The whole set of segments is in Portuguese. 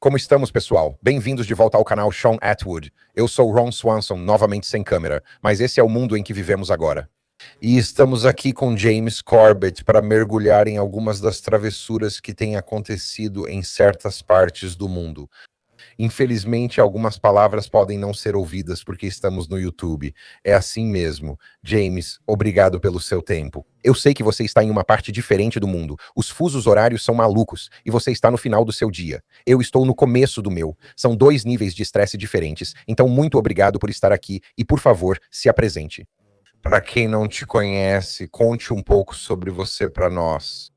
Como estamos, pessoal? Bem-vindos de volta ao canal Sean Atwood. Eu sou Ron Swanson, novamente sem câmera, mas esse é o mundo em que vivemos agora. E estamos aqui com James Corbett para mergulhar em algumas das travessuras que têm acontecido em certas partes do mundo. Infelizmente, algumas palavras podem não ser ouvidas porque estamos no YouTube. É assim mesmo. James, obrigado pelo seu tempo. Eu sei que você está em uma parte diferente do mundo. Os fusos horários são malucos e você está no final do seu dia. Eu estou no começo do meu. São 2 níveis de estresse diferentes. Então, muito obrigado por estar aqui e, por favor, se apresente. Para quem não te conhece, conte um pouco sobre você para nós.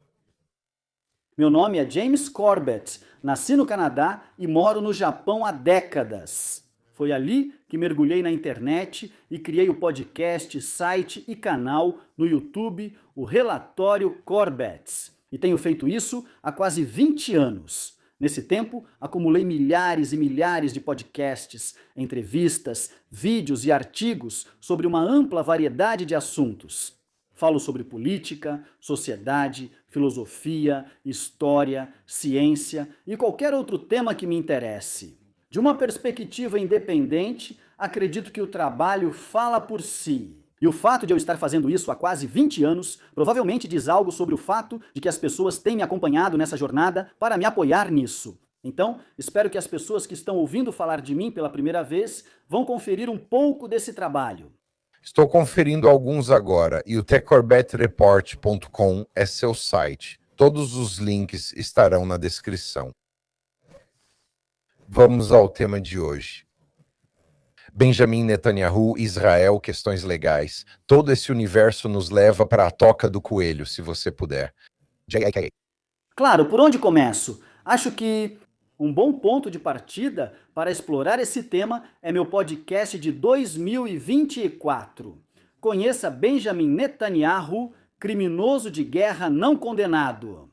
Meu nome é James Corbett, nasci no Canadá e moro no Japão há décadas. Foi ali que mergulhei na internet e criei o podcast, site e canal no YouTube, o Relatório Corbett. E tenho feito isso há quase 20 anos. Nesse tempo, acumulei milhares e milhares de podcasts, entrevistas, vídeos e artigos sobre uma ampla variedade de assuntos. Falo sobre política, sociedade, filosofia, história, ciência e qualquer outro tema que me interesse. De uma perspectiva independente, acredito que o trabalho fala por si. E o fato de eu estar fazendo isso há quase 20 anos provavelmente diz algo sobre o fato de que as pessoas têm me acompanhado nessa jornada para me apoiar nisso. Então, espero que as pessoas que estão ouvindo falar de mim pela primeira vez vão conferir um pouco desse trabalho. Estou conferindo alguns agora e o thecorbettreport.com é seu site. Todos os links estarão na descrição. Vamos ao tema de hoje. Benjamin Netanyahu, Israel, questões legais. Todo esse universo nos leva para a toca do coelho, se você puder. JK. Claro, por onde começo? Acho que um bom ponto de partida para explorar esse tema é meu podcast de 2024. Conheça Benjamin Netanyahu, criminoso de guerra não condenado.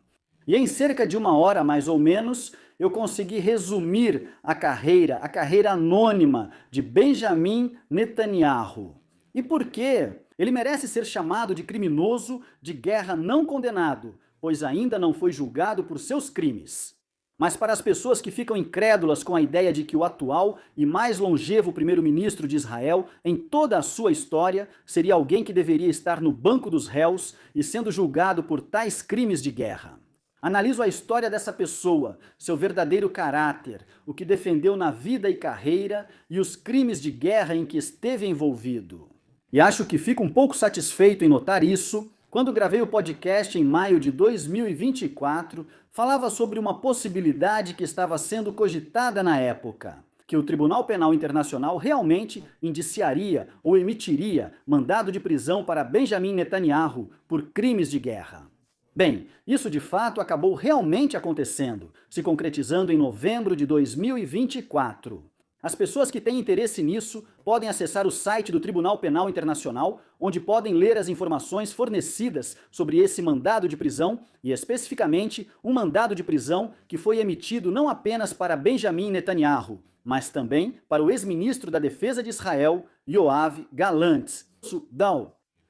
E em cerca de 1 hora, mais ou menos, eu consegui resumir a carreira anônima de Benjamin Netanyahu. E por quê? Ele merece ser chamado de criminoso de guerra não condenado, pois ainda não foi julgado por seus crimes. Mas para as pessoas que ficam incrédulas com a ideia de que o atual e mais longevo primeiro-ministro de Israel, em toda a sua história, seria alguém que deveria estar no banco dos réus e sendo julgado por tais crimes de guerra. Analiso a história dessa pessoa, seu verdadeiro caráter, o que defendeu na vida e carreira e os crimes de guerra em que esteve envolvido. E acho que fico um pouco satisfeito em notar isso. Quando gravei o podcast em maio de 2024, falava sobre uma possibilidade que estava sendo cogitada na época, que o Tribunal Penal Internacional realmente indiciaria ou emitiria mandado de prisão para Benjamin Netanyahu por crimes de guerra. Bem, isso de fato acabou realmente acontecendo, se concretizando em novembro de 2024. As pessoas que têm interesse nisso podem acessar o site do Tribunal Penal Internacional, onde podem ler as informações fornecidas sobre esse mandado de prisão e, especificamente, um mandado de prisão que foi emitido não apenas para Benjamin Netanyahu, mas também para o ex-ministro da Defesa de Israel, Yoav Gallant.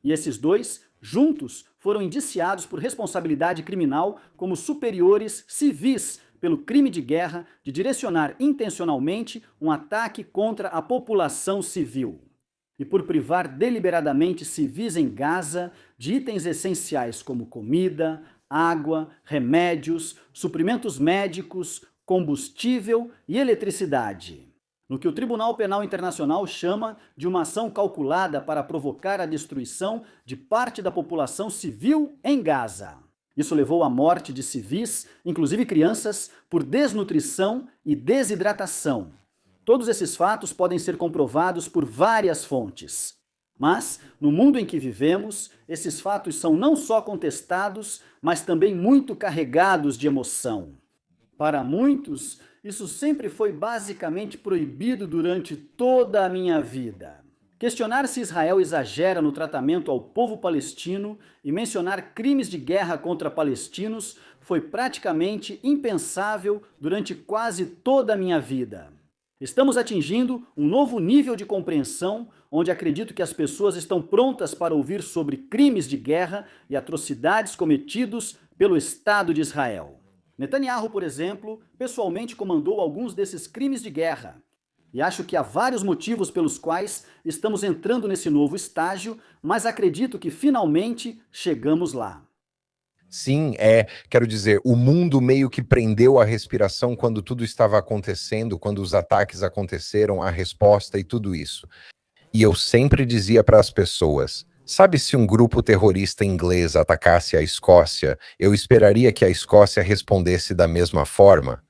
E esses dois, juntos, foram indiciados por responsabilidade criminal como superiores civis pelo crime de guerra de direcionar intencionalmente um ataque contra a população civil e por privar deliberadamente civis em Gaza de itens essenciais como comida, água, remédios, suprimentos médicos, combustível e eletricidade. No que o Tribunal Penal Internacional chama de uma ação calculada para provocar a destruição de parte da população civil em Gaza. Isso levou à morte de civis, inclusive crianças, por desnutrição e desidratação. Todos esses fatos podem ser comprovados por várias fontes. Mas, no mundo em que vivemos, esses fatos são não só contestados, mas também muito carregados de emoção. Para muitos, isso sempre foi basicamente proibido durante toda a minha vida. Questionar se Israel exagera no tratamento ao povo palestino e mencionar crimes de guerra contra palestinos foi praticamente impensável durante quase toda a minha vida. Estamos atingindo um novo nível de compreensão, onde acredito que as pessoas estão prontas para ouvir sobre crimes de guerra e atrocidades cometidos pelo Estado de Israel. Netanyahu, por exemplo, pessoalmente comandou alguns desses crimes de guerra. E acho que há vários motivos pelos quais estamos entrando nesse novo estágio, mas acredito que finalmente chegamos lá. Sim, quero dizer, o mundo meio que prendeu a respiração quando tudo estava acontecendo, quando os ataques aconteceram, a resposta e tudo isso. E eu sempre dizia para as pessoas: sabe, se um grupo terrorista inglês atacasse a Escócia, eu esperaria que a Escócia respondesse da mesma forma?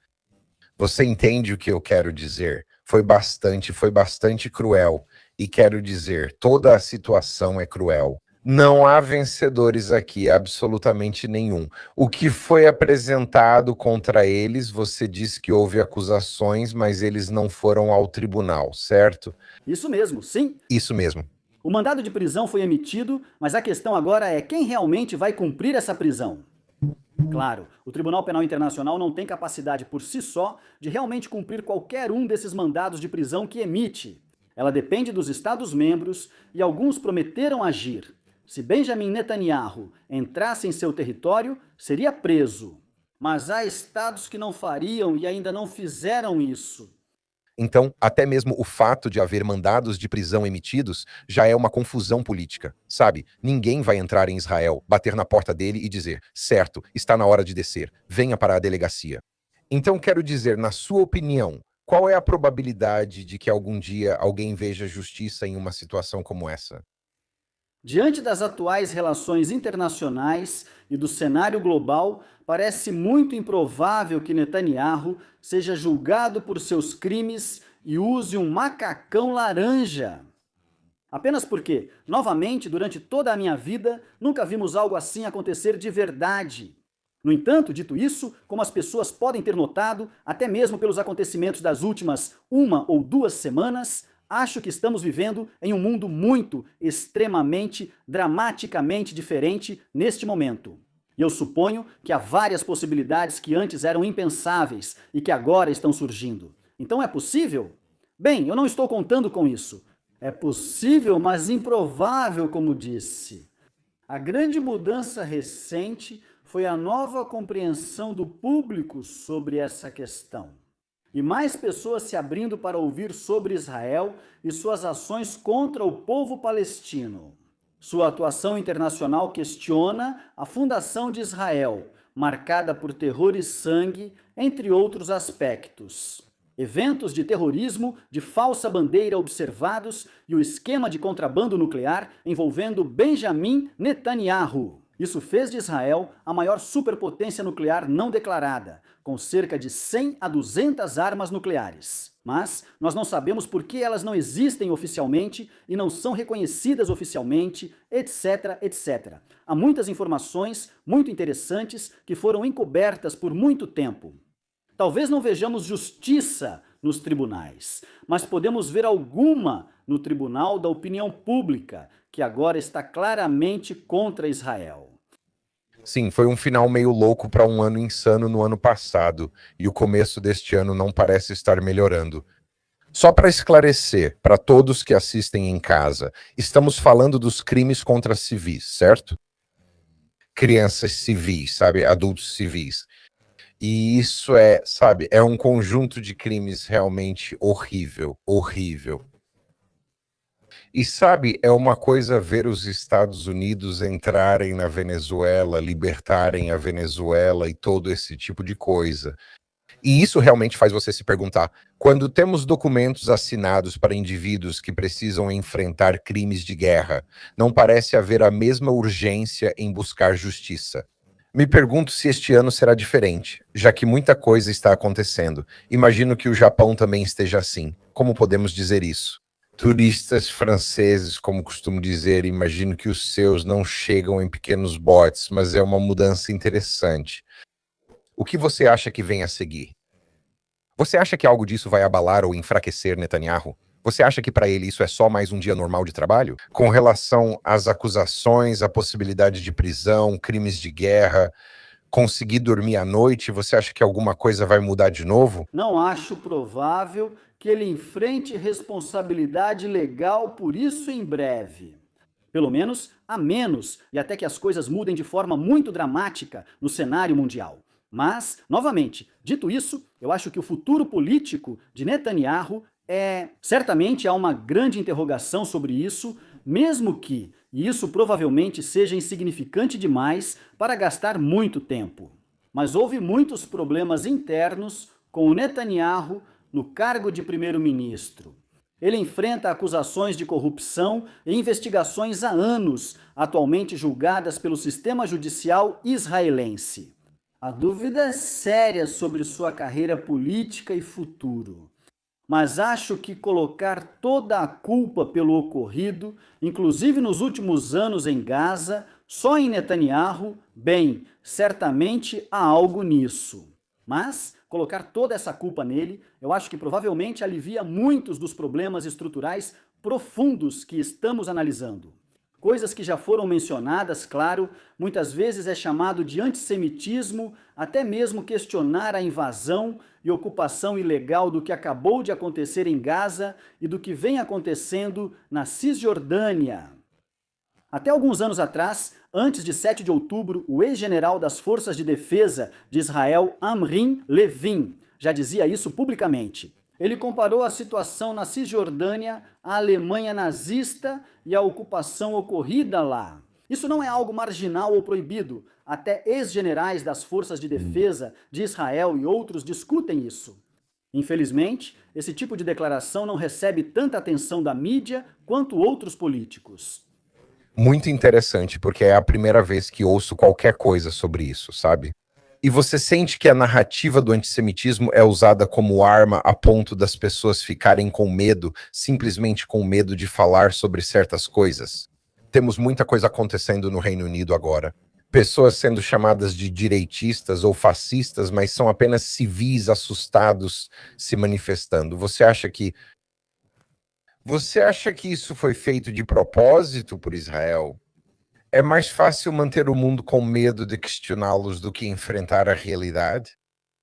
Você entende o que eu quero dizer? Foi bastante cruel. E quero dizer, toda a situação é cruel. Não há vencedores aqui, absolutamente nenhum. O que foi apresentado contra eles, você disse que houve acusações, mas eles não foram ao tribunal, certo? Isso mesmo, sim. Isso mesmo. O mandado de prisão foi emitido, mas a questão agora é quem realmente vai cumprir essa prisão. Claro, o Tribunal Penal Internacional não tem capacidade por si só de realmente cumprir qualquer um desses mandados de prisão que emite. Ela depende dos Estados-membros e alguns prometeram agir. Se Benjamin Netanyahu entrasse em seu território, seria preso. Mas há estados que não fariam e ainda não fizeram isso. Então, até mesmo o fato de haver mandados de prisão emitidos já é uma confusão política, sabe? Ninguém vai entrar em Israel, bater na porta dele e dizer: certo, está na hora de descer, venha para a delegacia. Então, quero dizer, na sua opinião, qual é a probabilidade de que algum dia alguém veja justiça em uma situação como essa? Diante das atuais relações internacionais e do cenário global, parece muito improvável que Netanyahu seja julgado por seus crimes e use um macacão laranja. Apenas porque, novamente, durante toda a minha vida, nunca vimos algo assim acontecer de verdade. No entanto, dito isso, como as pessoas podem ter notado, até mesmo pelos acontecimentos das últimas 1 ou 2 semanas, acho que estamos vivendo em um mundo muito, extremamente, dramaticamente diferente neste momento. E eu suponho que há várias possibilidades que antes eram impensáveis e que agora estão surgindo. Então é possível? Bem, eu não estou contando com isso. É possível, mas improvável, como disse. A grande mudança recente foi a nova compreensão do público sobre essa questão. E mais pessoas se abrindo para ouvir sobre Israel e suas ações contra o povo palestino. Sua atuação internacional questiona a fundação de Israel, marcada por terror e sangue, entre outros aspectos. Eventos de terrorismo, de falsa bandeira observados e o esquema de contrabando nuclear envolvendo Benjamin Netanyahu. Isso fez de Israel a maior superpotência nuclear não declarada, com cerca de 100 a 200 armas nucleares. Mas nós não sabemos por que elas não existem oficialmente e não são reconhecidas oficialmente, etc, etc. Há muitas informações muito interessantes que foram encobertas por muito tempo. Talvez não vejamos justiça nos tribunais, mas podemos ver alguma no Tribunal da Opinião Pública, que agora está claramente contra Israel. Sim, foi um final meio louco para um ano insano no ano passado, e o começo deste ano não parece estar melhorando. Só para esclarecer, para todos que assistem em casa, estamos falando dos crimes contra civis, certo? Crianças civis, sabe? Adultos civis. E isso sabe, é um conjunto de crimes realmente horrível, horrível. E sabe, é uma coisa ver os Estados Unidos entrarem na Venezuela, libertarem a Venezuela e todo esse tipo de coisa. E isso realmente faz você se perguntar, quando temos documentos assinados para indivíduos que precisam enfrentar crimes de guerra, não parece haver a mesma urgência em buscar justiça. Me pergunto se este ano será diferente, já que muita coisa está acontecendo. Imagino que o Japão também esteja assim. Como podemos dizer isso? Turistas franceses, como costumo dizer, imagino que os seus não chegam em pequenos botes, mas é uma mudança interessante. O que você acha que vem a seguir? Você acha que algo disso vai abalar ou enfraquecer Netanyahu? Você acha que para ele isso é só mais um dia normal de trabalho? Com relação às acusações, a possibilidade de prisão, crimes de guerra, conseguir dormir à noite, você acha que alguma coisa vai mudar de novo? Não acho provável que ele enfrente responsabilidade legal por isso em breve. Pelo menos, a menos, e até que as coisas mudem de forma muito dramática no cenário mundial. Mas, novamente, dito isso, eu acho que o futuro político de Netanyahu certamente há uma grande interrogação sobre isso, mesmo que, e isso provavelmente seja insignificante demais para gastar muito tempo. Mas houve muitos problemas internos com o Netanyahu no cargo de primeiro-ministro. Ele enfrenta acusações de corrupção e investigações há anos, atualmente julgadas pelo sistema judicial israelense. Há dúvidas sérias sobre sua carreira política e futuro. Mas acho que colocar toda a culpa pelo ocorrido, inclusive nos últimos anos em Gaza, só em Netanyahu, bem, certamente há algo nisso. Mas colocar toda essa culpa nele, eu acho que provavelmente alivia muitos dos problemas estruturais profundos que estamos analisando. Coisas que já foram mencionadas, claro, muitas vezes é chamado de antissemitismo, até mesmo questionar a invasão e ocupação ilegal do que acabou de acontecer em Gaza e do que vem acontecendo na Cisjordânia. Até alguns anos atrás, antes de 7 de outubro, o ex-general das Forças de Defesa de Israel, Amrin Levin, já dizia isso publicamente. Ele comparou a situação na Cisjordânia à Alemanha nazista e à ocupação ocorrida lá. Isso não é algo marginal ou proibido. Até ex-generais das Forças de Defesa de Israel e outros discutem isso. Infelizmente, esse tipo de declaração não recebe tanta atenção da mídia quanto outros políticos. Muito interessante, porque é a primeira vez que ouço qualquer coisa sobre isso, sabe? E você sente que a narrativa do antissemitismo é usada como arma a ponto das pessoas ficarem com medo, simplesmente com medo de falar sobre certas coisas? Temos muita coisa acontecendo no Reino Unido agora. Pessoas sendo chamadas de direitistas ou fascistas, mas são apenas civis assustados se manifestando. Você acha que isso foi feito de propósito por Israel? É mais fácil manter o mundo com medo de questioná-los do que enfrentar a realidade?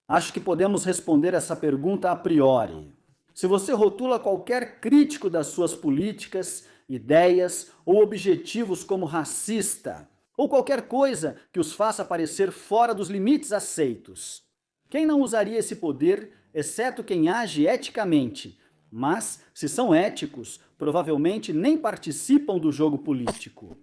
Acho que podemos responder essa pergunta a priori. Se você rotula qualquer crítico das suas políticas, ideias ou objetivos como racista, ou qualquer coisa que os faça parecer fora dos limites aceitos, quem não usaria esse poder, exceto quem age eticamente? Mas, se são éticos, provavelmente nem participam do jogo político.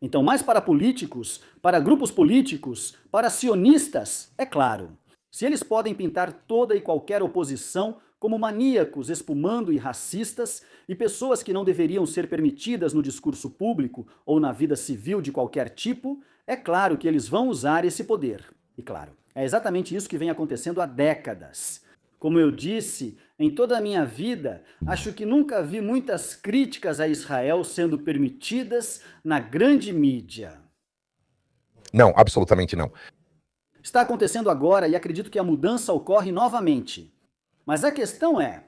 Então, mais para políticos, para grupos políticos, para sionistas, é claro. Se eles podem pintar toda e qualquer oposição como maníacos, espumando e racistas, e pessoas que não deveriam ser permitidas no discurso público ou na vida civil de qualquer tipo, é claro que eles vão usar esse poder. E claro, é exatamente isso que vem acontecendo há décadas. Como eu disse, em toda a minha vida, acho que nunca vi muitas críticas a Israel sendo permitidas na grande mídia. Não, absolutamente não. Está acontecendo agora e acredito que a mudança ocorre novamente. Mas a questão é,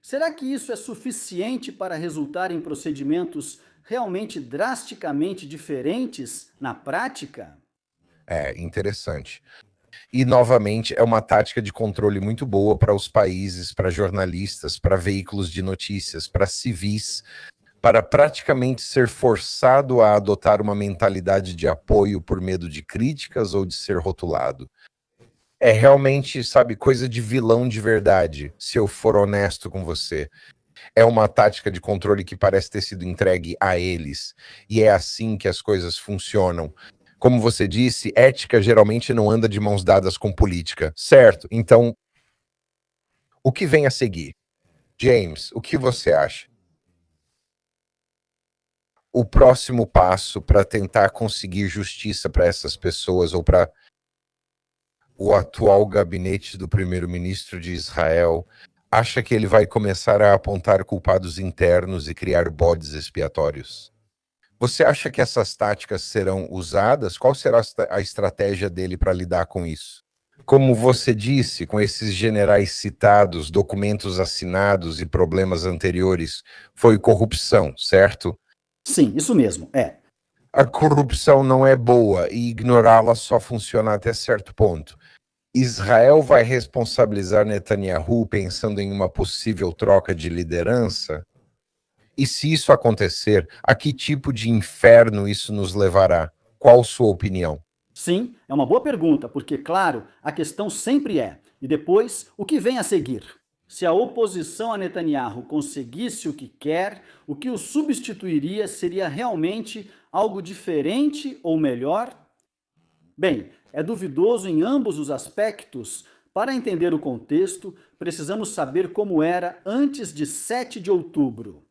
será que isso é suficiente para resultar em procedimentos realmente drasticamente diferentes na prática? É interessante. E, novamente, é uma tática de controle muito boa para os países, para jornalistas, para veículos de notícias, para civis, para praticamente ser forçado a adotar uma mentalidade de apoio por medo de críticas ou de ser rotulado. É realmente, sabe, coisa de vilão de verdade, se eu for honesto com você. É uma tática de controle que parece ter sido entregue a eles. E é assim que as coisas funcionam. Como você disse, ética geralmente não anda de mãos dadas com política, certo? Então, o que vem a seguir? James, o que você acha? O próximo passo para tentar conseguir justiça para essas pessoas ou para o atual gabinete do primeiro-ministro de Israel, acha que ele vai começar a apontar culpados internos e criar bodes expiatórios? Você acha que essas táticas serão usadas? Qual será a estratégia dele para lidar com isso? Como você disse, com esses generais citados, documentos assinados e problemas anteriores, foi corrupção, certo? Sim, isso mesmo, é. A corrupção não é boa e ignorá-la só funciona até certo ponto. Israel vai responsabilizar Netanyahu pensando em uma possível troca de liderança? E se isso acontecer, a que tipo de inferno isso nos levará? Qual sua opinião? Sim, é uma boa pergunta, porque, claro, a questão sempre é: e depois, o que vem a seguir? Se a oposição a Netanyahu conseguisse o que quer, o que o substituiria seria realmente algo diferente ou melhor? Bem, é duvidoso em ambos os aspectos. Para entender o contexto, precisamos saber como era antes de 7 de outubro.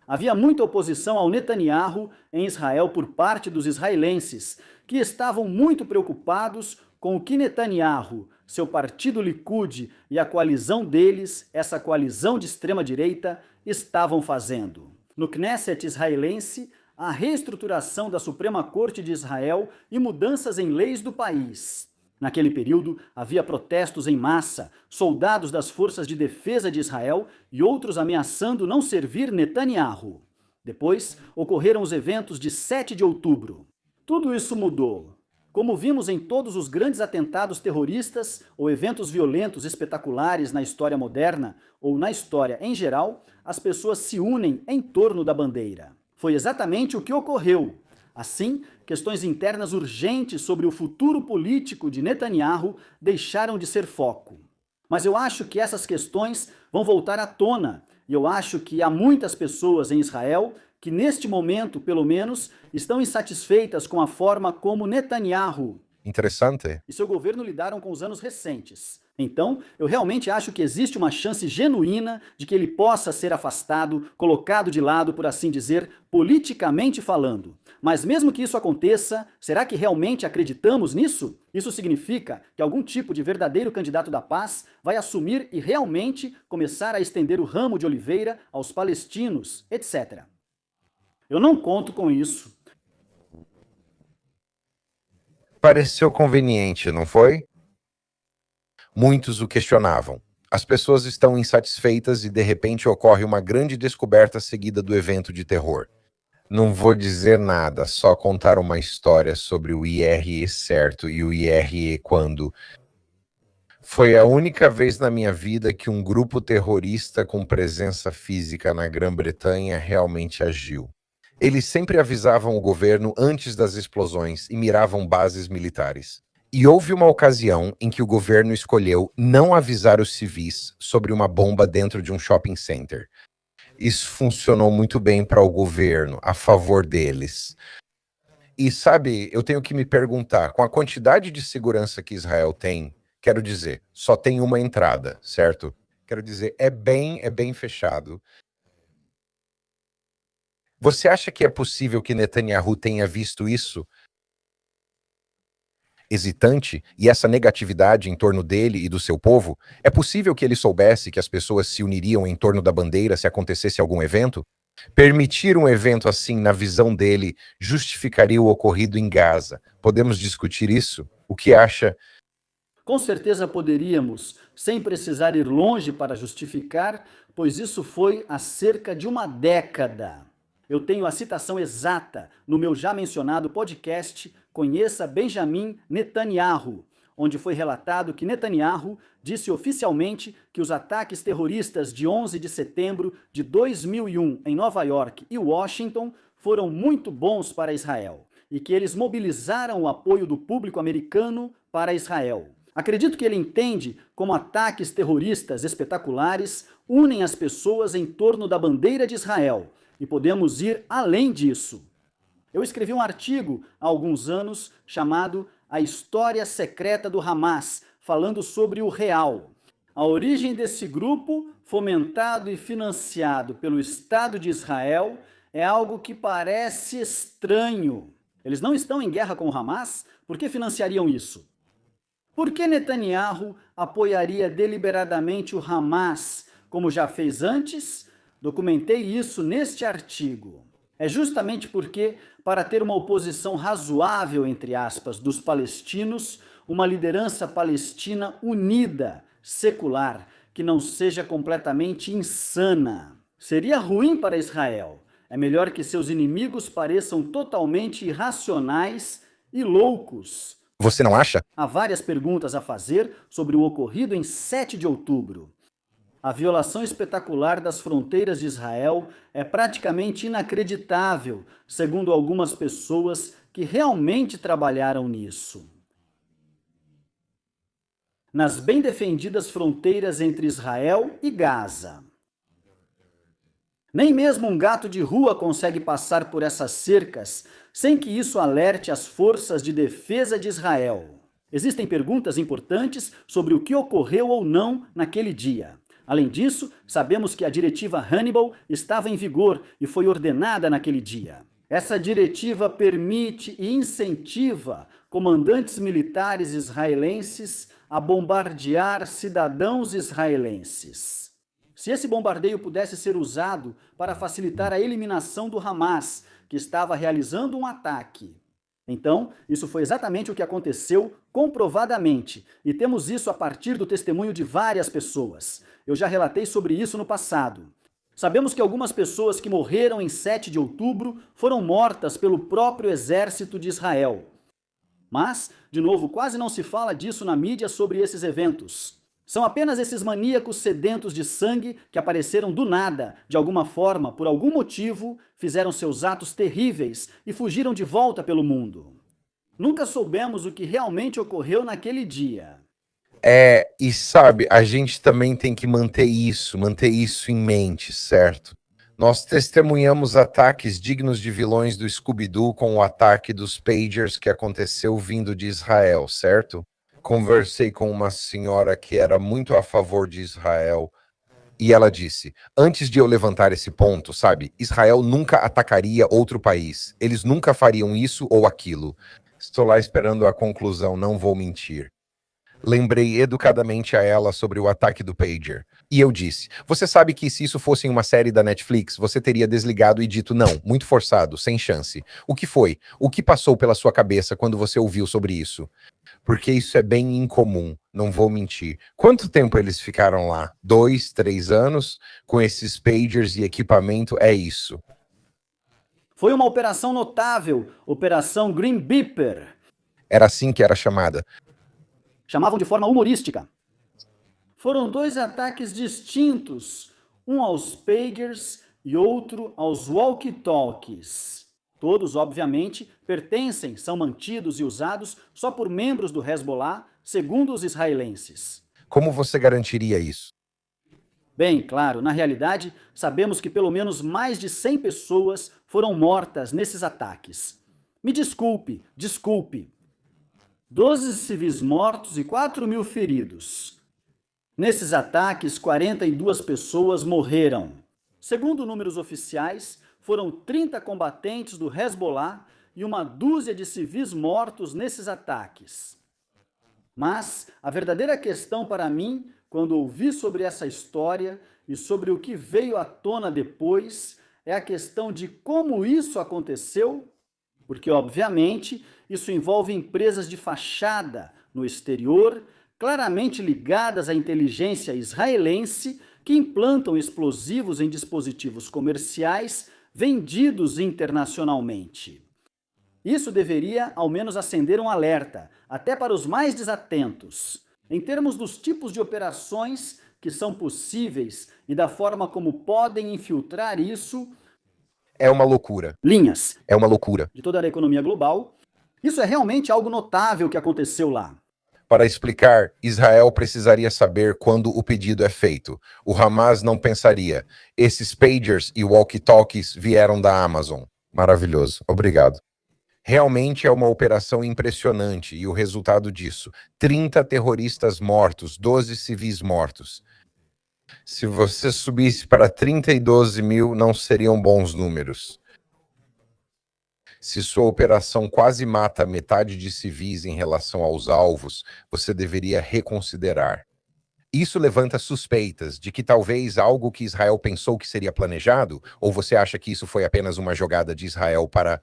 Havia muita oposição ao Netanyahu em Israel por parte dos israelenses, que estavam muito preocupados com o que Netanyahu, seu partido Likud e a coalizão deles, essa coalizão de extrema-direita, estavam fazendo. No Knesset israelense, a reestruturação da Suprema Corte de Israel e mudanças em leis do país. Naquele período, havia protestos em massa, soldados das forças de defesa de Israel e outros ameaçando não servir Netanyahu. Depois, ocorreram os eventos de 7 de outubro. Tudo isso mudou. Como vimos em todos os grandes atentados terroristas ou eventos violentos espetaculares na história moderna, ou na história em geral, as pessoas se unem em torno da bandeira. Foi exatamente o que ocorreu. Assim, questões internas urgentes sobre o futuro político de Netanyahu deixaram de ser foco. Mas eu acho que essas questões vão voltar à tona, e eu acho que há muitas pessoas em Israel que, neste momento, pelo menos, estão insatisfeitas com a forma como Netanyahu Interessante. e seu governo lidaram com os anos recentes. Então, eu realmente acho que existe uma chance genuína de que ele possa ser afastado, colocado de lado, por assim dizer, politicamente falando. Mas mesmo que isso aconteça, será que realmente acreditamos nisso? Isso significa que algum tipo de verdadeiro candidato da paz vai assumir e realmente começar a estender o ramo de oliveira aos palestinos, etc. Eu não conto com isso. Pareceu conveniente, não foi? Muitos o questionavam. As pessoas estão insatisfeitas e de repente ocorre uma grande descoberta seguida do evento de terror. Não vou dizer nada, só contar uma história sobre o IRE certo e o IRE quando. Foi a única vez na minha vida que um grupo terrorista com presença física na Grã-Bretanha realmente agiu. Eles sempre avisavam o governo antes das explosões e miravam bases militares. E houve uma ocasião em que o governo escolheu não avisar os civis sobre uma bomba dentro de um shopping center. Isso funcionou muito bem para o governo, a favor deles. E sabe, eu tenho que me perguntar, com a quantidade de segurança que Israel tem, quero dizer, só tem uma entrada, certo? Quero dizer, é bem fechado. Você acha que é possível que Netanyahu tenha visto isso? Hesitante e essa negatividade em torno dele e do seu povo? É possível que ele soubesse que as pessoas se uniriam em torno da bandeira se acontecesse algum evento? Permitir um evento assim, na visão dele, justificaria o ocorrido em Gaza. Podemos discutir isso? O que acha? Com certeza poderíamos, sem precisar ir longe para justificar, pois isso foi há cerca de uma década. Eu tenho a citação exata no meu já mencionado podcast Conheça Benjamin Netanyahu, onde foi relatado que Netanyahu disse oficialmente que os ataques terroristas de 11 de setembro de 2001 em Nova York e Washington foram muito bons para Israel e que eles mobilizaram o apoio do público americano para Israel. Acredito que ele entende como ataques terroristas espetaculares unem as pessoas em torno da bandeira de Israel, e podemos ir além disso. Eu escrevi um artigo há alguns anos chamado A História Secreta do Hamas, falando sobre o real. A origem desse grupo, fomentado e financiado pelo Estado de Israel, é algo que parece estranho. Eles não estão em guerra com o Hamas? Por que financiariam isso? Por que Netanyahu apoiaria deliberadamente o Hamas, como já fez antes? Documentei isso neste artigo. É justamente porque, para ter uma oposição razoável, entre aspas, dos palestinos, uma liderança palestina unida, secular, que não seja completamente insana. Seria ruim para Israel. É melhor que seus inimigos pareçam totalmente irracionais e loucos. Você não acha? Há várias perguntas a fazer sobre o ocorrido em 7 de outubro. A violação espetacular das fronteiras de Israel é praticamente inacreditável, segundo algumas pessoas que realmente trabalharam nisso. nas bem defendidas fronteiras entre Israel e Gaza. Nem mesmo um gato de rua consegue passar por essas cercas sem que isso alerte as forças de defesa de Israel. Existem perguntas importantes sobre o que ocorreu ou não naquele dia. Além disso, sabemos que a diretiva Hannibal estava em vigor e foi ordenada naquele dia. Essa diretiva permite e incentiva comandantes militares israelenses a bombardear cidadãos israelenses. Se esse bombardeio pudesse ser usado para facilitar a eliminação do Hamas, que estava realizando um ataque, então, isso foi exatamente o que aconteceu comprovadamente, e temos isso a partir do testemunho de várias pessoas. Eu já relatei sobre isso no passado. Sabemos que algumas pessoas que morreram em 7 de outubro foram mortas pelo próprio exército de Israel. Mas, de novo, quase não se fala disso na mídia sobre esses eventos. São apenas esses maníacos sedentos de sangue que apareceram do nada, de alguma forma, por algum motivo, fizeram seus atos terríveis e fugiram de volta pelo mundo. Nunca soubemos o que realmente ocorreu naquele dia. E sabe, a gente também tem que manter isso em mente, certo? Nós testemunhamos ataques dignos de vilões do Scooby-Doo com o ataque dos pagers que aconteceu vindo de Israel, certo? Conversei com uma senhora que era muito a favor de Israel e ela disse: antes de eu levantar esse ponto, sabe, Israel nunca atacaria outro país. Eles nunca fariam isso ou aquilo. Estou lá esperando a conclusão, não vou mentir. Lembrei educadamente a ela sobre o ataque do pager. E eu disse: você sabe que se isso fosse em uma série da Netflix, você teria desligado e dito não, muito forçado, sem chance. O que foi? O que passou pela sua cabeça quando você ouviu sobre isso? Porque isso é bem incomum, não vou mentir. Quanto tempo eles ficaram lá? 2, 3 anos? Com esses pagers e equipamento, é isso. Foi uma operação notável, Operação Green Beeper. Era assim que era chamada. Chamavam de forma humorística. Foram 2 ataques distintos, um aos pagers e outro aos walkie-talkies. Todos, obviamente, pertencem, são mantidos e usados só por membros do Hezbollah, segundo os israelenses. Como você garantiria isso? Bem, claro, na realidade, sabemos que pelo menos mais de 100 pessoas foram mortas nesses ataques. Me desculpe. 12 civis mortos e 4.000 feridos. Nesses ataques, 42 pessoas morreram. Segundo números oficiais, foram 30 combatentes do Hezbollah e uma dúzia de civis mortos nesses ataques. Mas a verdadeira questão para mim, quando ouvi sobre essa história e sobre o que veio à tona depois, é a questão de como isso aconteceu, porque, obviamente, isso envolve empresas de fachada no exterior, claramente ligadas à inteligência israelense, que implantam explosivos em dispositivos comerciais vendidos internacionalmente. Isso deveria, ao menos, acender um alerta, até para os mais desatentos, em termos dos tipos de operações que são possíveis e da forma como podem infiltrar isso. É uma loucura. Linhas. É uma loucura. De toda a economia global. Isso é realmente algo notável que aconteceu lá. Para explicar, Israel precisaria saber quando o pedido é feito. O Hamas não pensaria: esses pagers e walkie-talkies vieram da Amazon. Maravilhoso, obrigado. Realmente é uma operação impressionante e o resultado disso: 30 terroristas mortos, 12 civis mortos. Se você subisse para 32 mil, não seriam bons números. Se sua operação quase mata metade de civis em relação aos alvos, você deveria reconsiderar. Isso levanta suspeitas de que talvez algo que Israel pensou que seria planejado, ou você acha que isso foi apenas uma jogada de Israel para...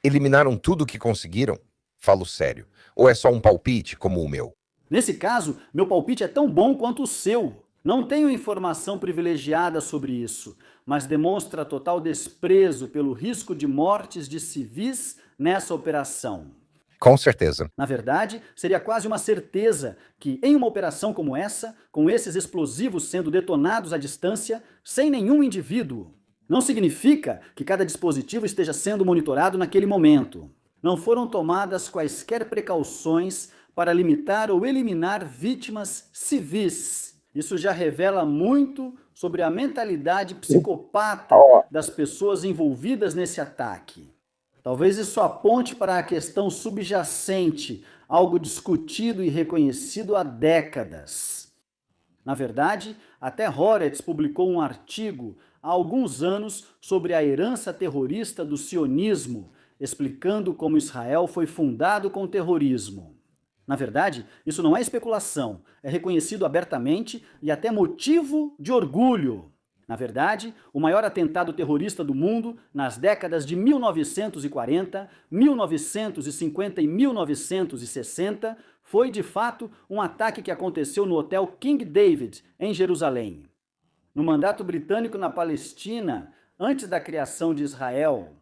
Eliminaram tudo o que conseguiram? Falo sério. Ou é só um palpite como o meu? Nesse caso, meu palpite é tão bom quanto o seu. Não tenho informação privilegiada sobre isso, mas demonstra total desprezo pelo risco de mortes de civis nessa operação. Com certeza. Na verdade, seria quase uma certeza que, em uma operação como essa, com esses explosivos sendo detonados à distância, sem nenhum indivíduo, não significa que cada dispositivo esteja sendo monitorado naquele momento. Não foram tomadas quaisquer precauções para limitar ou eliminar vítimas civis. Isso já revela muito sobre a mentalidade psicopata das pessoas envolvidas nesse ataque. Talvez isso aponte para a questão subjacente, algo discutido e reconhecido há décadas. Na verdade, até Haaretz publicou um artigo há alguns anos sobre a herança terrorista do sionismo, explicando como Israel foi fundado com o terrorismo. Na verdade, isso não é especulação, é reconhecido abertamente e até motivo de orgulho. Na verdade, o maior atentado terrorista do mundo, nas décadas de 1940, 1950 e 1960, foi de fato um ataque que aconteceu no Hotel King David, em Jerusalém. No mandato britânico na Palestina, antes da criação de Israel.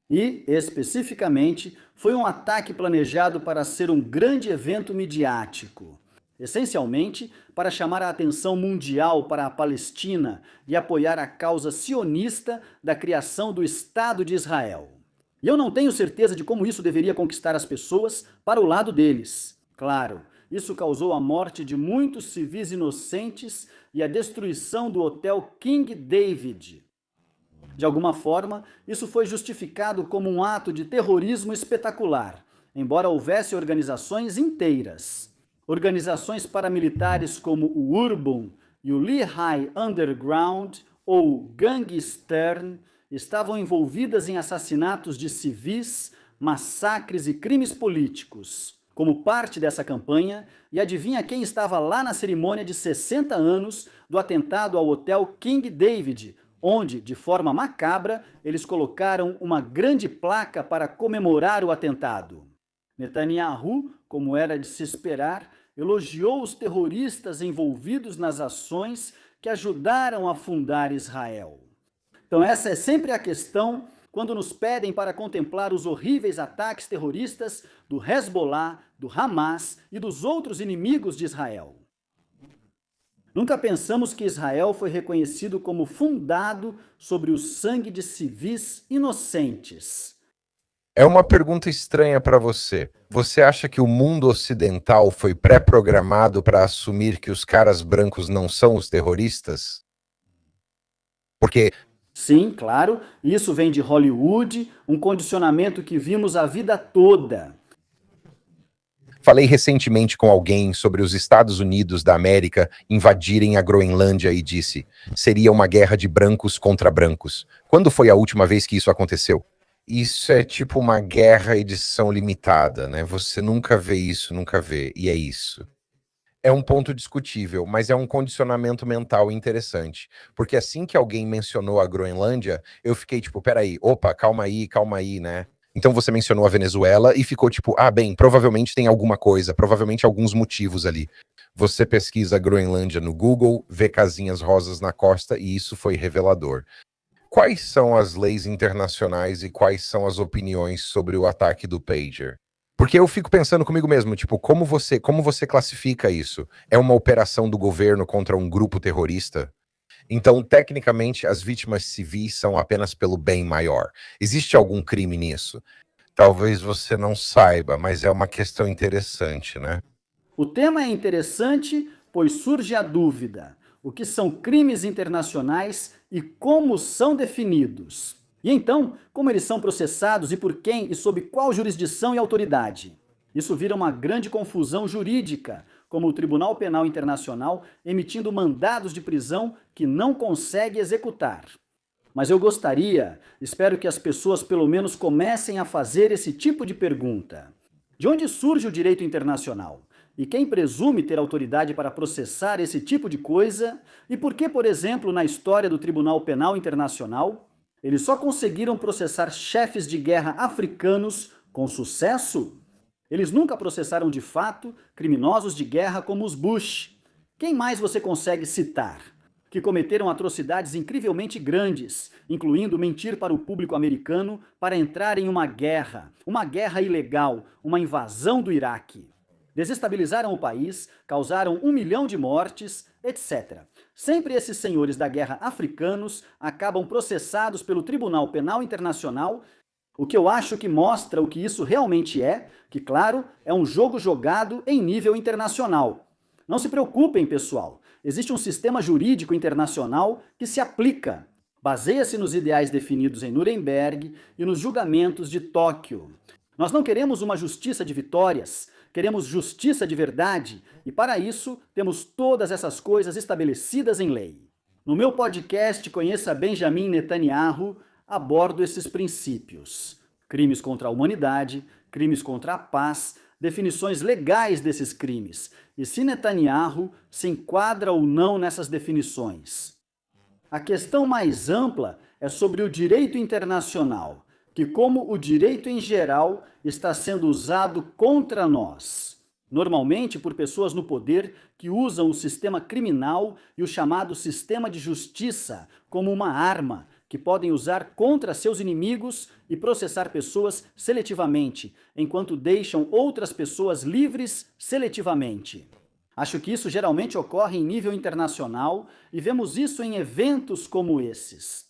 E, especificamente, foi um ataque planejado para ser um grande evento midiático. Essencialmente, para chamar a atenção mundial para a Palestina e apoiar a causa sionista da criação do Estado de Israel. E eu não tenho certeza de como isso deveria conquistar as pessoas para o lado deles. Claro, isso causou a morte de muitos civis inocentes e a destruição do Hotel King David. De alguma forma, isso foi justificado como um ato de terrorismo espetacular, embora houvesse organizações inteiras. Organizações paramilitares como o Urban e o Lehigh Underground, ou Gangue Stern, estavam envolvidas em assassinatos de civis, massacres e crimes políticos. Como parte dessa campanha, e adivinha quem estava lá na cerimônia de 60 anos do atentado ao Hotel King David, onde, de forma macabra, eles colocaram uma grande placa para comemorar o atentado. Netanyahu, como era de se esperar, elogiou os terroristas envolvidos nas ações que ajudaram a fundar Israel. Então essa é sempre a questão quando nos pedem para contemplar os horríveis ataques terroristas do Hezbollah, do Hamas e dos outros inimigos de Israel. Nunca pensamos que Israel foi reconhecido como fundado sobre o sangue de civis inocentes. É uma pergunta estranha para você. Você acha que o mundo ocidental foi pré-programado para assumir que os caras brancos não são os terroristas? Porque Sim, claro, isso vem de Hollywood, um condicionamento que vimos a vida toda. falei recentemente com alguém sobre os Estados Unidos da América invadirem a Groenlândia e disse: seria uma guerra de brancos contra brancos. Quando foi a última vez que isso aconteceu? Isso é tipo uma guerra edição limitada, né? Você nunca vê isso, nunca vê, e é isso. É um ponto discutível, mas é um condicionamento mental interessante. Porque assim que alguém mencionou a Groenlândia, eu fiquei tipo, peraí, opa, calma aí, né? Então você mencionou a Venezuela e ficou tipo, ah, bem, provavelmente tem alguma coisa, provavelmente alguns motivos ali. Você pesquisa a Groenlândia no Google, vê casinhas rosas na costa e isso foi revelador. Quais são as leis internacionais e quais são as opiniões sobre o ataque do Pager? Porque eu fico pensando comigo mesmo, tipo, como você classifica isso? É uma operação do governo contra um grupo terrorista? Então, tecnicamente, as vítimas civis são apenas pelo bem maior. Existe algum crime nisso? Talvez você não saiba, mas é uma questão interessante, né? O tema é interessante, pois surge a dúvida: o que são crimes internacionais e como são definidos? E então, como eles são processados e por quem e sob qual jurisdição e autoridade? Isso vira uma grande confusão jurídica, como o Tribunal Penal Internacional emitindo mandados de prisão que não consegue executar. Mas eu espero que as pessoas pelo menos comecem a fazer esse tipo de pergunta. De onde surge o direito internacional? E quem presume ter autoridade para processar esse tipo de coisa? E por que, por exemplo, na história do Tribunal Penal Internacional, eles só conseguiram processar chefes de guerra africanos com sucesso? Eles nunca processaram de fato criminosos de guerra como os Bush. Quem mais você consegue citar? Que cometeram atrocidades incrivelmente grandes, incluindo mentir para o público americano para entrar em uma guerra ilegal, uma invasão do Iraque. Desestabilizaram o país, causaram 1 milhão de mortes, etc. Sempre esses senhores da guerra africanos acabam processados pelo Tribunal Penal Internacional O que eu acho que mostra o que isso realmente é, que, claro, é um jogo jogado em nível internacional. Não se preocupem, pessoal. Existe um sistema jurídico internacional que se aplica. Baseia-se nos ideais definidos em Nuremberg e nos julgamentos de Tóquio. Nós não queremos uma justiça de vitórias, queremos justiça de verdade, e para isso temos todas essas coisas estabelecidas em lei. No meu podcast Conheça Benjamin Netanyahu, abordo esses princípios. Crimes contra a humanidade, crimes contra a paz, definições legais desses crimes, e se Netanyahu se enquadra ou não nessas definições. A questão mais ampla é sobre o direito internacional, que, como o direito em geral, está sendo usado contra nós. Normalmente por pessoas no poder que usam o sistema criminal e o chamado sistema de justiça como uma arma, que podem usar contra seus inimigos e processar pessoas seletivamente, enquanto deixam outras pessoas livres seletivamente. Acho que isso geralmente ocorre em nível internacional e vemos isso em eventos como esses.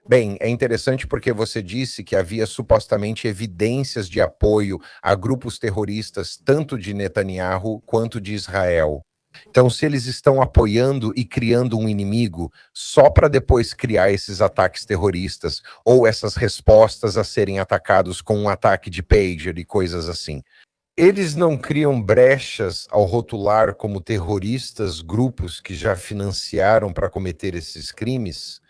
Bem, é interessante porque você disse que havia supostamente evidências de apoio a grupos terroristas tanto de Netanyahu quanto de Israel. Então, se eles estão apoiando e criando um inimigo só para depois criar esses ataques terroristas ou essas respostas a serem atacados com um ataque de pager e coisas assim, eles não criam brechas ao rotular como terroristas grupos que já financiaram para cometer esses crimes?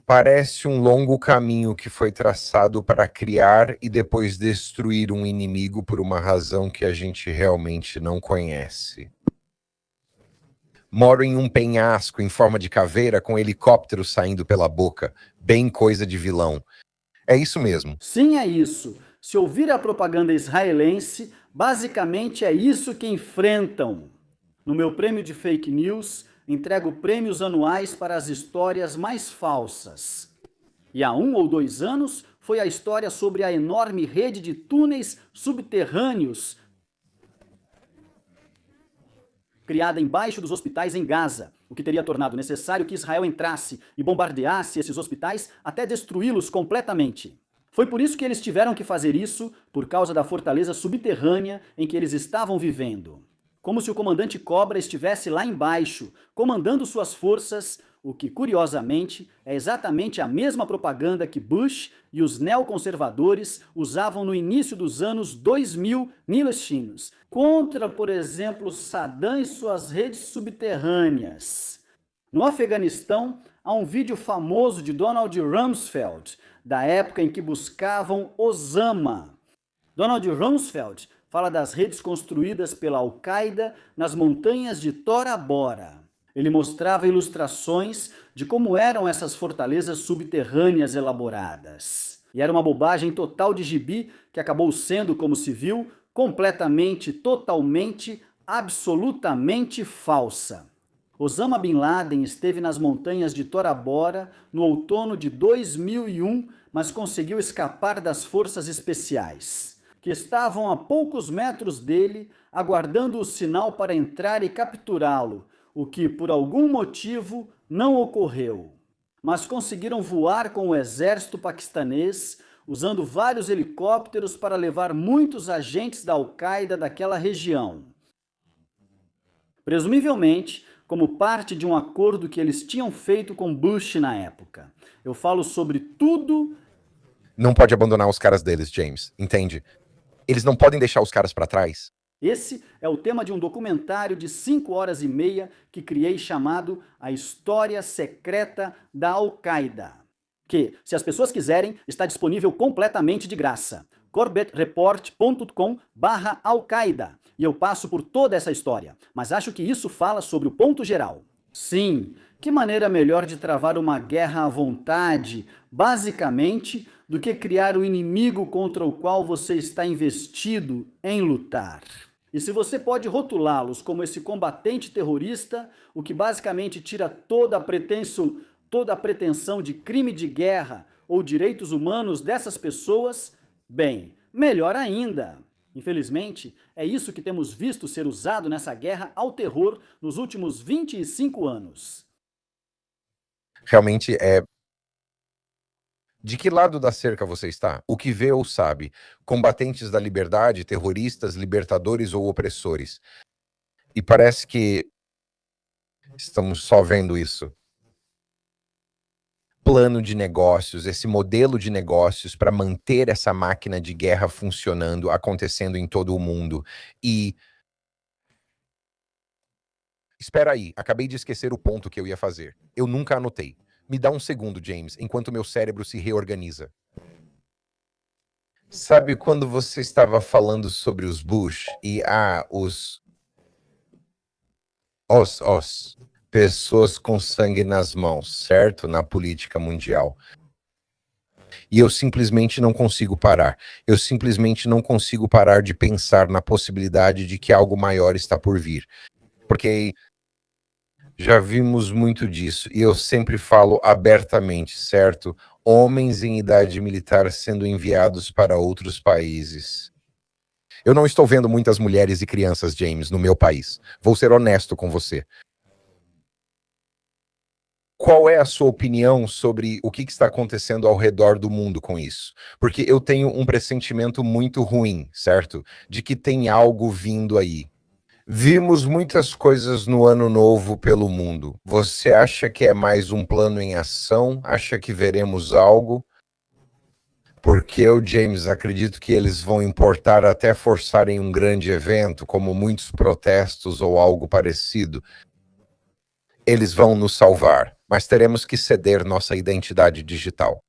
Parece um longo caminho que foi traçado para criar e depois destruir um inimigo por uma razão que a gente realmente não conhece. Moro em um penhasco em forma de caveira com helicóptero saindo pela boca, bem coisa de vilão. É isso mesmo. Sim, é isso. Se ouvir a propaganda israelense, basicamente é isso que enfrentam. No meu prêmio de fake news, entrego prêmios anuais para as histórias mais falsas. E há 1 ou 2 anos foi a história sobre a enorme rede de túneis subterrâneos criada embaixo dos hospitais em Gaza, o que teria tornado necessário que Israel entrasse e bombardeasse esses hospitais até destruí-los completamente. Foi por isso que eles tiveram que fazer isso, por causa da fortaleza subterrânea em que eles estavam vivendo. Como se o comandante Cobra estivesse lá embaixo, comandando suas forças, o que, curiosamente, é exatamente a mesma propaganda que Bush e os neoconservadores usavam no início dos anos 2000 nilestinos, contra, por exemplo, Saddam e suas redes subterrâneas. No Afeganistão, há um vídeo famoso de Donald Rumsfeld, da época em que buscavam Osama. Donald Rumsfeld fala das redes construídas pela Al-Qaeda nas montanhas de Tora Bora. Ele mostrava ilustrações de como eram essas fortalezas subterrâneas elaboradas. E era uma bobagem total de gibi que acabou sendo, como se viu, completamente, totalmente, absolutamente falsa. Osama Bin Laden esteve nas montanhas de Tora Bora no outono de 2001, mas conseguiu escapar das forças especiais, que estavam a poucos metros dele, aguardando o sinal para entrar e capturá-lo, o que, por algum motivo, não ocorreu. Mas conseguiram voar com o exército paquistanês, usando vários helicópteros para levar muitos agentes da Al-Qaeda daquela região. Presumivelmente, como parte de um acordo que eles tinham feito com Bush na época. Eu falo sobre tudo. Não pode abandonar os caras deles, James, entende? Eles não podem deixar os caras para trás. Esse é o tema de um documentário de 5 horas e meia que criei chamado A História Secreta da Al-Qaeda, que, se as pessoas quiserem, está disponível completamente de graça. corbettreport.com/Al-Qaeda. E eu passo por toda essa história, mas acho que isso fala sobre o ponto geral. Sim, que maneira melhor de travar uma guerra à vontade, basicamente, do que criar o inimigo contra o qual você está investido em lutar. E se você pode rotulá-los como esse combatente terrorista, o que basicamente tira toda a pretensão de crime de guerra ou direitos humanos dessas pessoas, bem, melhor ainda. Infelizmente, é isso que temos visto ser usado nessa guerra ao terror nos últimos 25 anos. Realmente é De que lado da cerca você está? O que vê ou sabe? Combatentes da liberdade, terroristas, libertadores ou opressores? E parece que estamos só vendo isso. Plano de negócios, esse modelo de negócios para manter essa máquina de guerra funcionando, acontecendo em todo o mundo. E espera aí, acabei de esquecer o ponto que eu ia fazer. Eu nunca anotei. Me dá um segundo, James, enquanto meu cérebro se reorganiza. Sabe quando você estava falando sobre os Bush e os pessoas com sangue nas mãos, certo? Na política mundial. E eu simplesmente não consigo parar. Eu simplesmente não consigo parar de pensar na possibilidade de que algo maior está por vir. Porque já vimos muito disso e eu sempre falo abertamente, certo? Homens em idade militar sendo enviados para outros países. Eu não estou vendo muitas mulheres e crianças, James, no meu país. Vou ser honesto com você. Qual é a sua opinião sobre o que está acontecendo ao redor do mundo com isso? Porque eu tenho um pressentimento muito ruim, certo? De que tem algo vindo aí. Vimos muitas coisas no ano novo pelo mundo. Você acha que é mais um plano em ação? Acha que veremos algo? Porque eu, James, acredito que eles vão importar até forçarem um grande evento, como muitos protestos ou algo parecido. Eles vão nos salvar, mas teremos que ceder nossa identidade digital.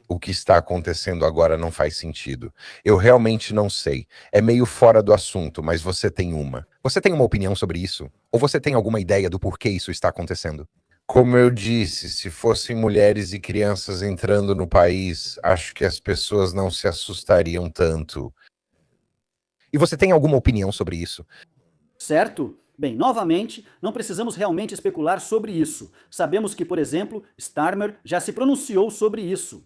O que está acontecendo agora não faz sentido. Eu realmente não sei. É meio fora do assunto, mas você tem uma. Você tem uma opinião sobre isso? Ou você tem alguma ideia do porquê isso está acontecendo? Como eu disse, se fossem mulheres e crianças entrando no país, acho que as pessoas não se assustariam tanto. E você tem alguma opinião sobre isso? Certo? Bem, novamente, não precisamos realmente especular sobre isso. Sabemos que, por exemplo, Starmer já se pronunciou sobre isso.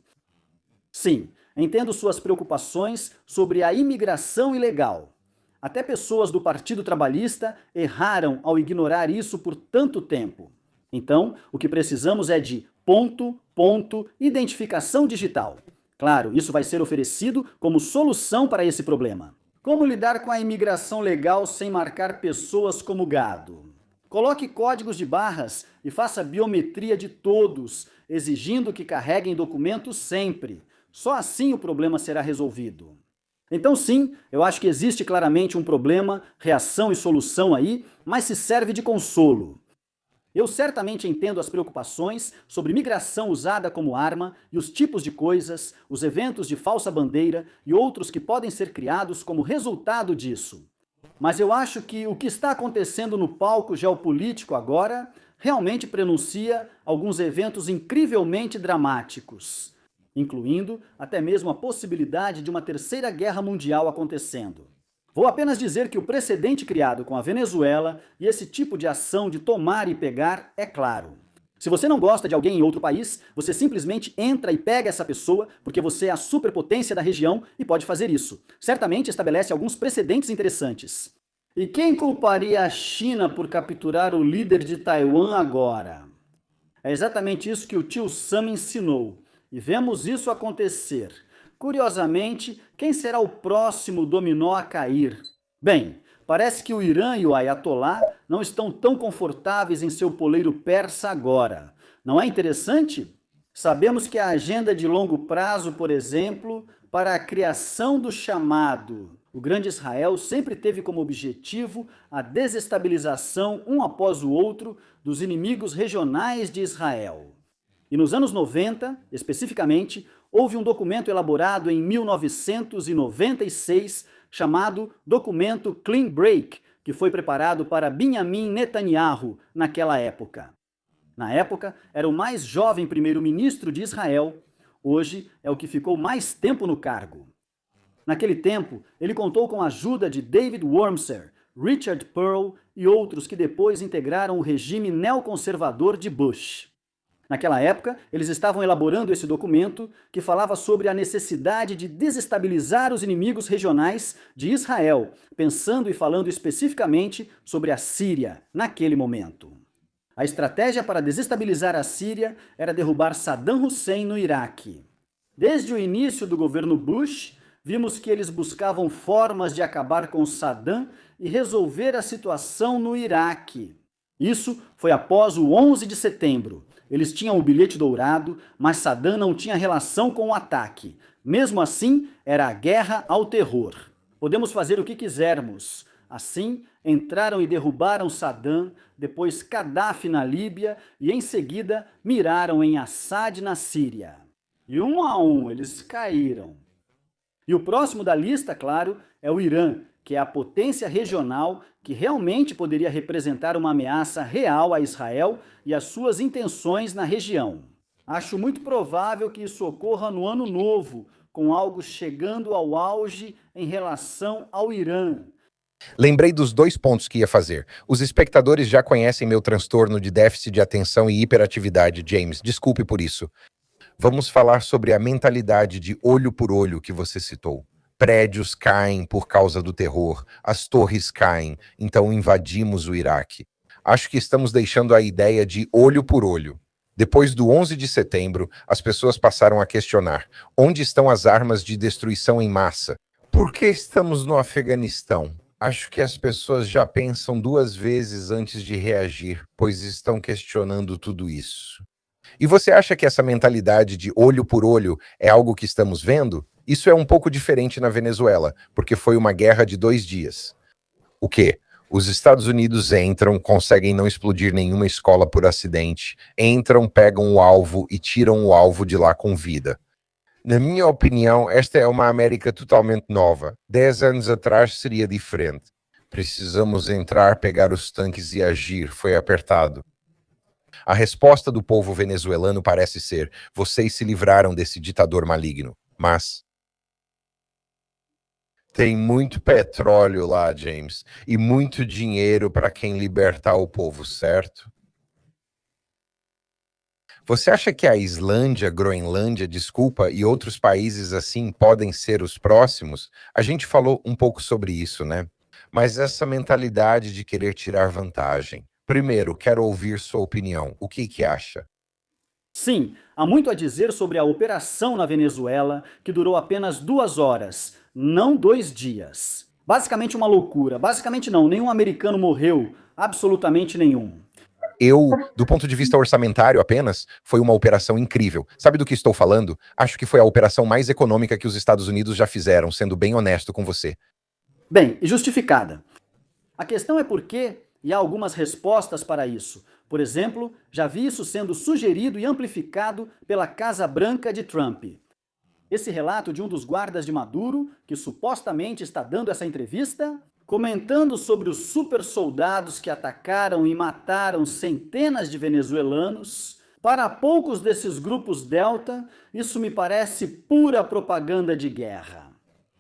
Sim, entendo suas preocupações sobre a imigração ilegal. Até pessoas do Partido Trabalhista erraram ao ignorar isso por tanto tempo. Então, o que precisamos é de identificação digital. Claro, isso vai ser oferecido como solução para esse problema. Como lidar com a imigração legal sem marcar pessoas como gado? Coloque códigos de barras e faça biometria de todos, exigindo que carreguem documentos sempre. Só assim o problema será resolvido. Então sim, eu acho que existe claramente um problema, reação e solução aí, mas se serve de consolo. Eu certamente entendo as preocupações sobre migração usada como arma e os tipos de coisas, os eventos de falsa bandeira e outros que podem ser criados como resultado disso. Mas eu acho que o que está acontecendo no palco geopolítico agora realmente prenuncia alguns eventos incrivelmente dramáticos, incluindo até mesmo a possibilidade de uma terceira guerra mundial acontecendo. Vou apenas dizer que o precedente criado com a Venezuela e esse tipo de ação de tomar e pegar é claro. Se você não gosta de alguém em outro país, você simplesmente entra e pega essa pessoa porque você é a superpotência da região e pode fazer isso. Certamente estabelece alguns precedentes interessantes. E quem culparia a China por capturar o líder de Taiwan agora? É exatamente isso que o tio Sam ensinou. E vemos isso acontecer. Curiosamente, quem será o próximo dominó a cair? Bem, parece que o Irã e o Ayatollah não estão tão confortáveis em seu poleiro persa agora. Não é interessante? Sabemos que a agenda de longo prazo, por exemplo, para a criação do chamado, o Grande Israel sempre teve como objetivo a desestabilização, um após o outro, dos inimigos regionais de Israel. E nos anos 90, especificamente, houve um documento elaborado em 1996 chamado Documento Clean Break, que foi preparado para Benjamin Netanyahu naquela época. Na época, era o mais jovem primeiro-ministro de Israel, hoje é o que ficou mais tempo no cargo. Naquele tempo, ele contou com a ajuda de David Wormser, Richard Pearl e outros que depois integraram o regime neoconservador de Bush. Naquela época, eles estavam elaborando esse documento que falava sobre a necessidade de desestabilizar os inimigos regionais de Israel, pensando e falando especificamente sobre a Síria, naquele momento. A estratégia para desestabilizar a Síria era derrubar Saddam Hussein no Iraque. Desde o início do governo Bush, vimos que eles buscavam formas de acabar com Saddam e resolver a situação no Iraque. Isso foi após o 11 de setembro. Eles tinham o bilhete dourado, mas Saddam não tinha relação com o ataque. Mesmo assim, era a guerra ao terror. Podemos fazer o que quisermos. Assim, entraram e derrubaram Saddam, depois Gaddafi na Líbia e, em seguida, miraram em Assad na Síria. E um a um eles caíram. E o próximo da lista, claro, é o Irã, que é a potência regional que realmente poderia representar uma ameaça real a Israel e as suas intenções na região. Acho muito provável que isso ocorra no Ano Novo, com algo chegando ao auge em relação ao Irã. Lembrei dos 2 pontos que ia fazer. Os espectadores já conhecem meu transtorno de déficit de atenção e hiperatividade, James. Desculpe por isso. Vamos falar sobre a mentalidade de olho por olho que você citou. Prédios caem por causa do terror, as torres caem, então invadimos o Iraque. Acho que estamos deixando a ideia de olho por olho. Depois do 11 de setembro, as pessoas passaram a questionar: onde estão as armas de destruição em massa? Por que estamos no Afeganistão? Acho que as pessoas já pensam 2 vezes antes de reagir, pois estão questionando tudo isso. E você acha que essa mentalidade de olho por olho é algo que estamos vendo? Isso é um pouco diferente na Venezuela, porque foi uma guerra de 2 dias. O quê? Os Estados Unidos entram, conseguem não explodir nenhuma escola por acidente, entram, pegam o alvo e tiram o alvo de lá com vida. Na minha opinião, esta é uma América totalmente nova. 10 anos atrás seria diferente. Precisamos entrar, pegar os tanques e agir. Foi apertado. A resposta do povo venezuelano parece ser: vocês se livraram desse ditador maligno. Mas tem muito petróleo lá, James, e muito dinheiro para quem libertar o povo, certo? Você acha que a Islândia, Groenlândia, desculpa, e outros países assim podem ser os próximos? A gente falou um pouco sobre isso, né? Mas essa mentalidade de querer tirar vantagem. Primeiro, quero ouvir sua opinião. O que acha? Sim, há muito a dizer sobre a operação na Venezuela, que durou apenas 2 horas, não 2 dias. Basicamente uma loucura. Basicamente não, nenhum americano morreu. Absolutamente nenhum. Do ponto de vista orçamentário apenas, foi uma operação incrível. Sabe do que estou falando? Acho que foi a operação mais econômica que os Estados Unidos já fizeram, sendo bem honesto com você. Bem, e justificada. A questão é por quê, e há algumas respostas para isso. Por exemplo, já vi isso sendo sugerido e amplificado pela Casa Branca de Trump. Esse relato de um dos guardas de Maduro, que supostamente está dando essa entrevista, comentando sobre os super soldados que atacaram e mataram centenas de venezuelanos. Para poucos desses grupos Delta, isso me parece pura propaganda de guerra.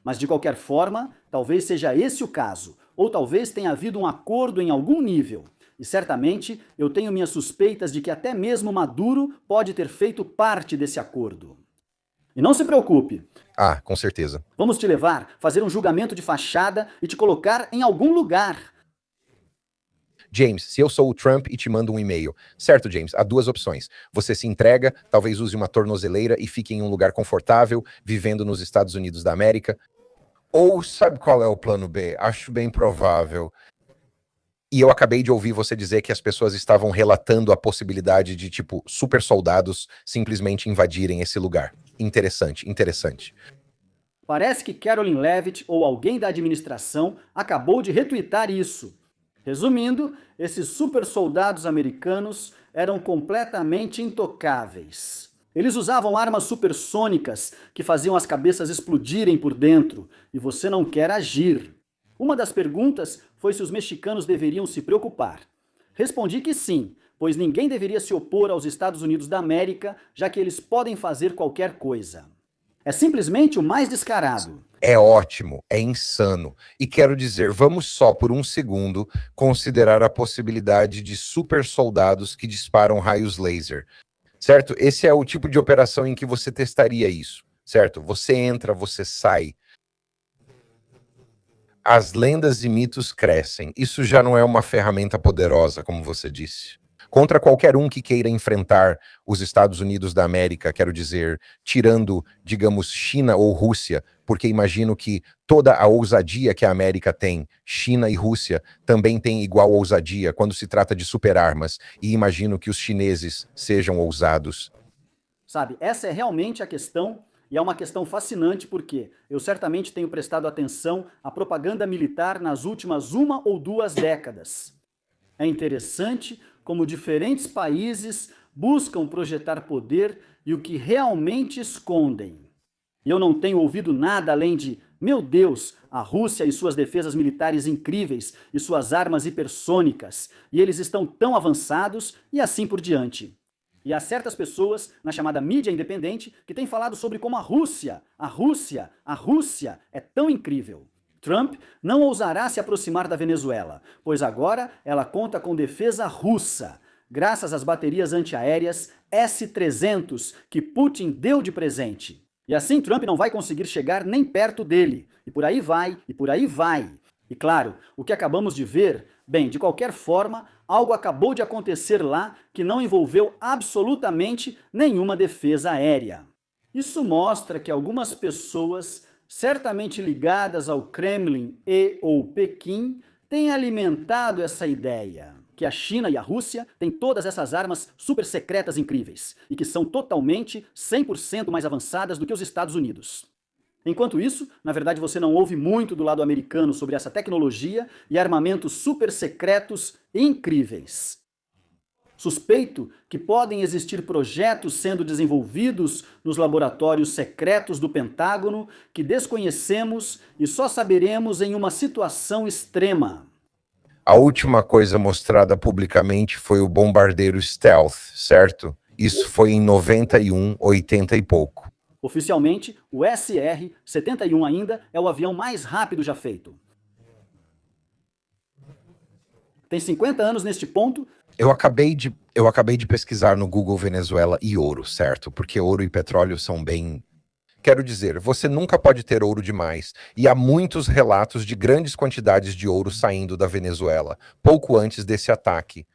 Mas de qualquer forma, talvez seja esse o caso, ou talvez tenha havido um acordo em algum nível. E certamente eu tenho minhas suspeitas de que até mesmo Maduro pode ter feito parte desse acordo. E não se preocupe. Ah, com certeza. Vamos te levar, fazer um julgamento de fachada e te colocar em algum lugar. James, se eu sou o Trump e te mando um e-mail. Certo, James, há 2 opções. Você se entrega, talvez use uma tornozeleira e fique em um lugar confortável, vivendo nos Estados Unidos da América. Ou sabe qual é o plano B? Acho bem provável. E eu acabei de ouvir você dizer que as pessoas estavam relatando a possibilidade de, tipo, super soldados simplesmente invadirem esse lugar. Interessante, interessante. Parece que Caroline Leavitt ou alguém da administração acabou de retweetar isso. Resumindo, esses super soldados americanos eram completamente intocáveis. Eles usavam armas supersônicas que faziam as cabeças explodirem por dentro, e você não quer agir. Uma das perguntas foi se os mexicanos deveriam se preocupar. Respondi que sim, pois ninguém deveria se opor aos Estados Unidos da América, já que eles podem fazer qualquer coisa. É simplesmente o mais descarado. É ótimo, é insano. E quero dizer, vamos só por um segundo considerar a possibilidade de super soldados que disparam raios laser. Certo? Esse é o tipo de operação em que você testaria isso. Certo? Você entra, você sai. As lendas e mitos crescem. Isso já não é uma ferramenta poderosa, como você disse. contra qualquer um que queira enfrentar os Estados Unidos da América, quero dizer, tirando, digamos, China ou Rússia, porque imagino que toda a ousadia que a América tem, China e Rússia também têm igual ousadia quando se trata de superarmas, e imagino que os chineses sejam ousados. Sabe, essa é realmente a questão, e é uma questão fascinante porque eu certamente tenho prestado atenção à propaganda militar nas últimas 1 ou 2 décadas. É interessante como diferentes países buscam projetar poder e o que realmente escondem. E eu não tenho ouvido nada além de, meu Deus, a Rússia e suas defesas militares incríveis e suas armas hipersônicas, e eles estão tão avançados e assim por diante. E há certas pessoas na chamada mídia independente que têm falado sobre como a Rússia é tão incrível. Trump não ousará se aproximar da Venezuela, pois agora ela conta com defesa russa, graças às baterias antiaéreas S-300 que Putin deu de presente. E assim Trump não vai conseguir chegar nem perto dele. E por aí vai, e por aí vai. E claro, o que acabamos de ver, bem, de qualquer forma, algo acabou de acontecer lá que não envolveu absolutamente nenhuma defesa aérea. Isso mostra que algumas pessoas, certamente ligadas ao Kremlin e ou Pequim, têm alimentado essa ideia, que a China e a Rússia têm todas essas armas super secretas incríveis, e que são totalmente, 100% mais avançadas do que os Estados Unidos. Enquanto isso, na verdade você não ouve muito do lado americano sobre essa tecnologia e armamentos super secretos e incríveis. Suspeito que podem existir projetos sendo desenvolvidos nos laboratórios secretos do Pentágono que desconhecemos e só saberemos em uma situação extrema. A última coisa mostrada publicamente foi o bombardeiro Stealth, certo? Isso foi em 91, 80 e pouco. Oficialmente, o SR-71 ainda é o avião mais rápido já feito. Tem 50 anos neste ponto. Eu acabei de pesquisar no Google Venezuela e ouro, certo? Porque ouro e petróleo são bem... Quero dizer, você nunca pode ter ouro demais, e há muitos relatos de grandes quantidades de ouro saindo da Venezuela, pouco antes desse ataque,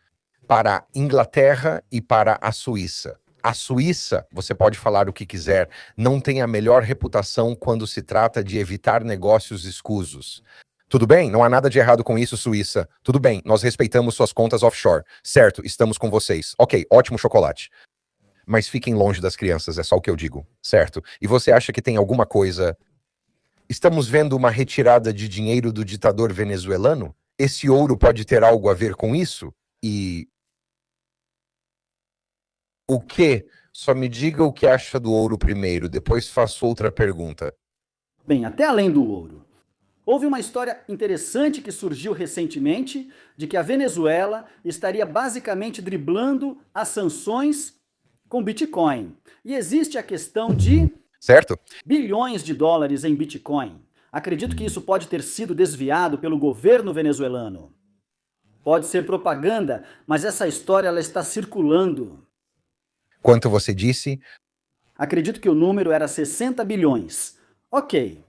para a Inglaterra e para a Suíça. A Suíça, você pode falar o que quiser, não tem a melhor reputação quando se trata de evitar negócios escusos. Tudo bem, não há nada de errado com isso, Suíça. Tudo bem, nós respeitamos suas contas offshore. Certo, estamos com vocês. Ok, ótimo chocolate. Mas fiquem longe das crianças, é só o que eu digo, certo? E você acha que tem alguma coisa... Estamos vendo uma retirada de dinheiro do ditador venezuelano? Esse ouro pode ter algo a ver com isso? E... O quê? Só me diga o que acha do ouro primeiro, depois faço outra pergunta. Bem, até além do ouro. Houve uma história interessante que surgiu recentemente de que a Venezuela estaria basicamente driblando as sanções com Bitcoin. E existe a questão de... Certo? bilhões de dólares em Bitcoin. Acredito que isso pode ter sido desviado pelo governo venezuelano. Pode ser propaganda, mas essa história ela está circulando. Quanto você disse? Acredito que o número era 60 bilhões. Ok.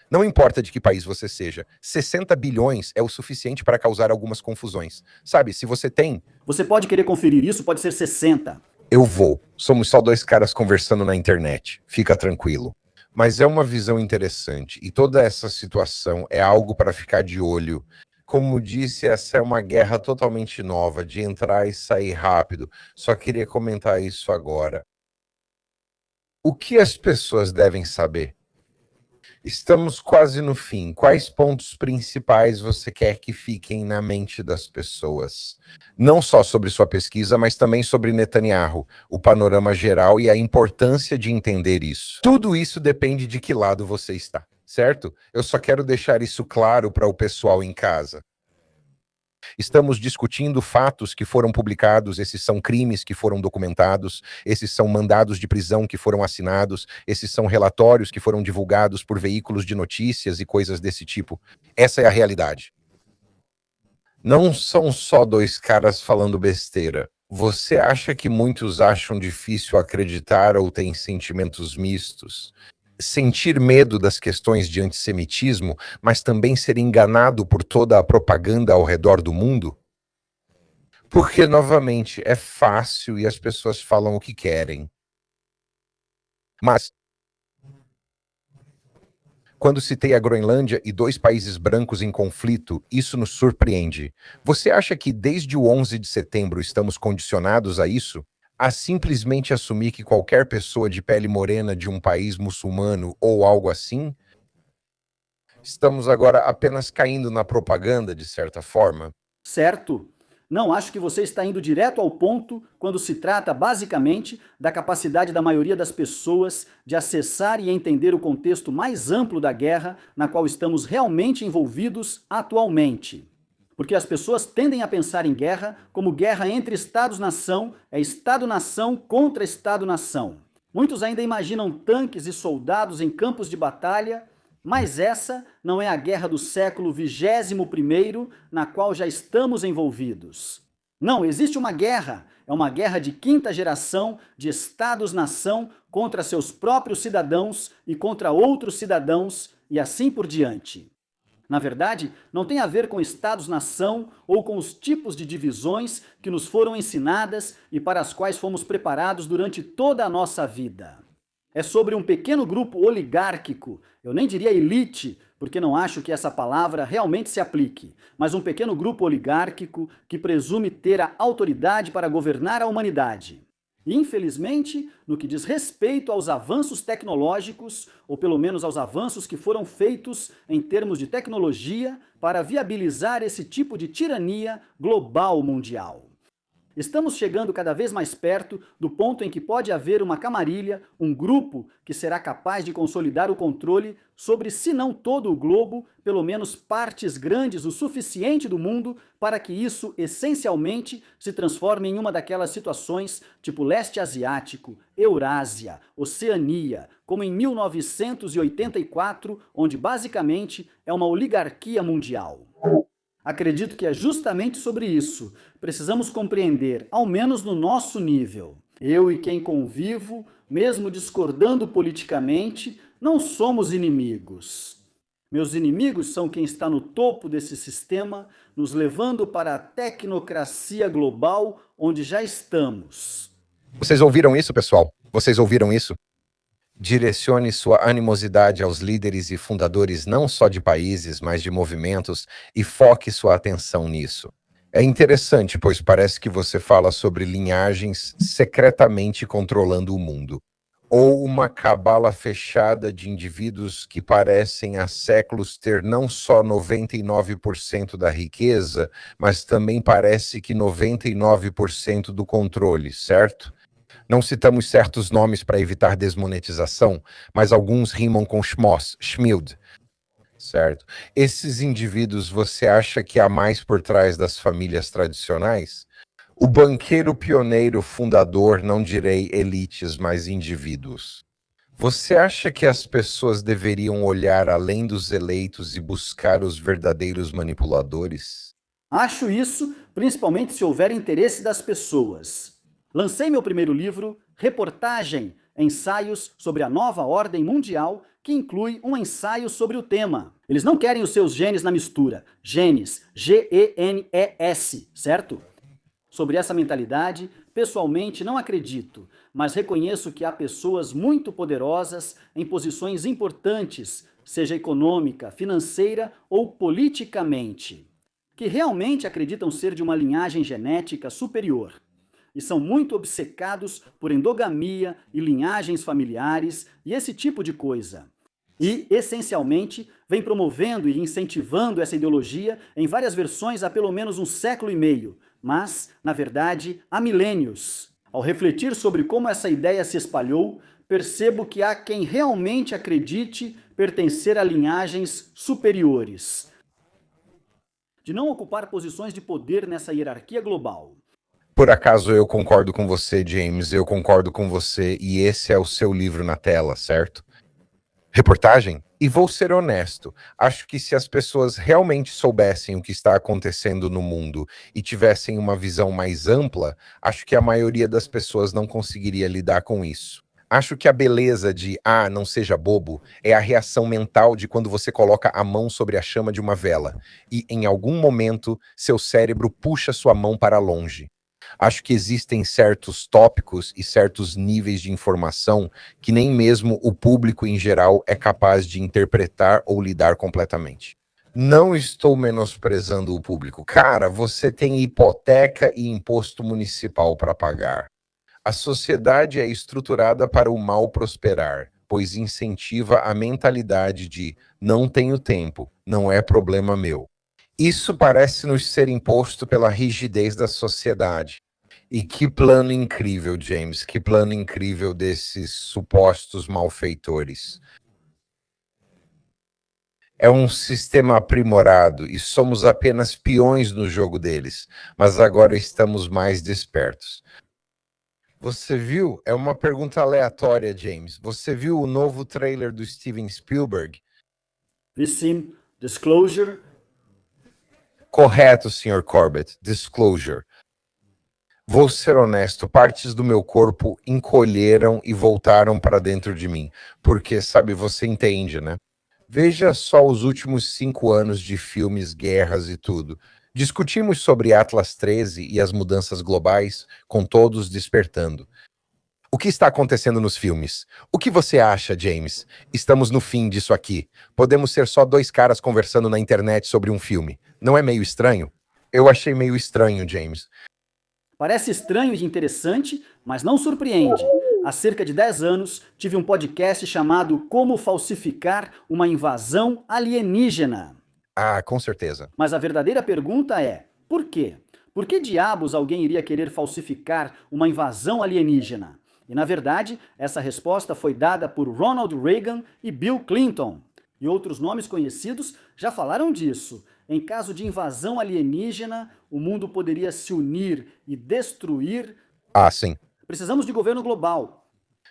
Não importa de que país você seja, 60 bilhões é o suficiente para causar algumas confusões. Sabe, se você tem... Você pode querer conferir isso, pode ser 60. Eu vou. Somos só dois caras conversando na internet. Fica tranquilo. Mas é uma visão interessante, e toda essa situação é algo para ficar de olho. Como disse, essa é uma guerra totalmente nova, de entrar e sair rápido. Só queria comentar isso agora. O que as pessoas devem saber? Estamos quase no fim. Quais pontos principais você quer que fiquem na mente das pessoas? Não só sobre sua pesquisa, mas também sobre Netanyahu, o panorama geral e a importância de entender isso. Tudo isso depende de que lado você está, certo? Eu só quero deixar isso claro para o pessoal em casa. Estamos discutindo fatos que foram publicados, esses são crimes que foram documentados, esses são mandados de prisão que foram assinados, esses são relatórios que foram divulgados por veículos de notícias e coisas desse tipo. Essa é a realidade. Não são só dois caras falando besteira. Você acha que muitos acham difícil acreditar ou têm sentimentos mistos? Sentir medo das questões de antissemitismo, mas também ser enganado por toda a propaganda ao redor do mundo? Porque, novamente, é fácil e as pessoas falam o que querem. Mas, quando citei a Groenlândia e dois países brancos em conflito, isso nos surpreende. Você acha que desde o 11 de setembro estamos condicionados a isso? A simplesmente assumir que qualquer pessoa de pele morena de um país muçulmano ou algo assim? Estamos agora apenas caindo na propaganda, de certa forma? Certo? Não acho que você está indo direto ao ponto quando se trata, basicamente, da capacidade da maioria das pessoas de acessar e entender o contexto mais amplo da guerra na qual estamos realmente envolvidos atualmente. Porque as pessoas tendem a pensar em guerra como guerra entre Estados-nação, é Estado-nação contra Estado-nação. Muitos ainda imaginam tanques e soldados em campos de batalha, mas essa não é a guerra do século XXI na qual já estamos envolvidos. Não, existe uma guerra. É uma guerra de quinta geração de Estados-nação contra seus próprios cidadãos e contra outros cidadãos e assim por diante. Na verdade, não tem a ver com Estados-nação ou com os tipos de divisões que nos foram ensinadas e para as quais fomos preparados durante toda a nossa vida. É sobre um pequeno grupo oligárquico, eu nem diria elite, porque não acho que essa palavra realmente se aplique, mas um pequeno grupo oligárquico que presume ter a autoridade para governar a humanidade. E, infelizmente, no que diz respeito aos avanços tecnológicos, ou pelo menos aos avanços que foram feitos em termos de tecnologia para viabilizar esse tipo de tirania global mundial. Estamos chegando cada vez mais perto do ponto em que pode haver uma camarilha, um grupo que será capaz de consolidar o controle sobre, se não todo o globo, pelo menos partes grandes o suficiente do mundo para que isso, essencialmente, se transforme em uma daquelas situações tipo leste asiático, Eurásia, Oceania, como em 1984, onde basicamente é uma oligarquia mundial. Acredito que é justamente sobre isso. Precisamos compreender, ao menos no nosso nível. Eu e quem convivo, mesmo discordando politicamente, não somos inimigos. Meus inimigos são quem está no topo desse sistema, nos levando para a tecnocracia global onde já estamos. Vocês ouviram isso, pessoal? Vocês ouviram isso? Direcione sua animosidade aos líderes e fundadores não só de países, mas de movimentos e foque sua atenção nisso. É interessante, pois parece que você fala sobre linhagens secretamente controlando o mundo, ou uma cabala fechada de indivíduos que parecem há séculos ter não só 99% da riqueza, mas também parece que 99% do controle, certo? Não citamos certos nomes para evitar desmonetização, mas alguns rimam com Schmoss, Schmild, certo? Esses indivíduos, você acha que há mais por trás das famílias tradicionais? O banqueiro pioneiro fundador, não direi elites, mas indivíduos. Você acha que as pessoas deveriam olhar além dos eleitos e buscar os verdadeiros manipuladores? Acho isso, principalmente se houver interesse das pessoas. Lancei meu primeiro livro, Reportagem, Ensaios sobre a Nova Ordem Mundial, que inclui um ensaio sobre o tema. Eles não querem os seus genes na mistura. Genes, G-E-N-E-S, certo? Sobre essa mentalidade, pessoalmente não acredito, mas reconheço que há pessoas muito poderosas em posições importantes, seja econômica, financeira ou politicamente, que realmente acreditam ser de uma linhagem genética superior. E são muito obcecados por endogamia e linhagens familiares e esse tipo de coisa. E, essencialmente, vem promovendo e incentivando essa ideologia em várias versões há pelo menos um século e meio, mas, na verdade, há milênios. Ao refletir sobre como essa ideia se espalhou, percebo que há quem realmente acredite pertencer a linhagens superiores, de não ocupar posições de poder nessa hierarquia global. Por acaso eu concordo com você, James, eu concordo com você, e esse é o seu livro na tela, certo? Reportagem? E vou ser honesto, acho que se as pessoas realmente soubessem o que está acontecendo no mundo e tivessem uma visão mais ampla, acho que a maioria das pessoas não conseguiria lidar com isso. Acho que a beleza de não seja bobo é a reação mental de quando você coloca a mão sobre a chama de uma vela e, em algum momento, seu cérebro puxa sua mão para longe. Acho que existem certos tópicos e certos níveis de informação que nem mesmo o público em geral é capaz de interpretar ou lidar completamente. Não estou menosprezando o público. Cara, você tem hipoteca e imposto municipal para pagar. A sociedade é estruturada para o mal prosperar, pois incentiva a mentalidade de não tenho tempo, não é problema meu. Isso parece nos ser imposto pela rigidez da sociedade. E que plano incrível, James, que plano incrível desses supostos malfeitores. É um sistema aprimorado e somos apenas peões no jogo deles, mas agora estamos mais despertos. Você viu? É uma pergunta aleatória, James. Você viu o novo trailer do Steven Spielberg? Vi sim. Disclosure. Correto, Sr. Corbett. Disclosure. Vou ser honesto, partes do meu corpo encolheram e voltaram para dentro de mim. Porque, sabe, você entende, né? Veja só os últimos 5 anos de filmes, guerras e tudo. Discutimos sobre Atlas 13 e as mudanças globais, com todos despertando. O que está acontecendo nos filmes? O que você acha, James? Estamos no fim disso aqui. Podemos ser só dois caras conversando na internet sobre um filme. Não é meio estranho? Eu achei meio estranho, James. Parece estranho e interessante, mas não surpreende. Há cerca de 10 anos, tive um podcast chamado Como Falsificar uma Invasão Alienígena. Com certeza. Mas a verdadeira pergunta é, por quê? Por que diabos alguém iria querer falsificar uma invasão alienígena? E na verdade, essa resposta foi dada por Ronald Reagan e Bill Clinton. E outros nomes conhecidos já falaram disso. Em caso de invasão alienígena, o mundo poderia se unir e destruir. Sim. Precisamos de governo global.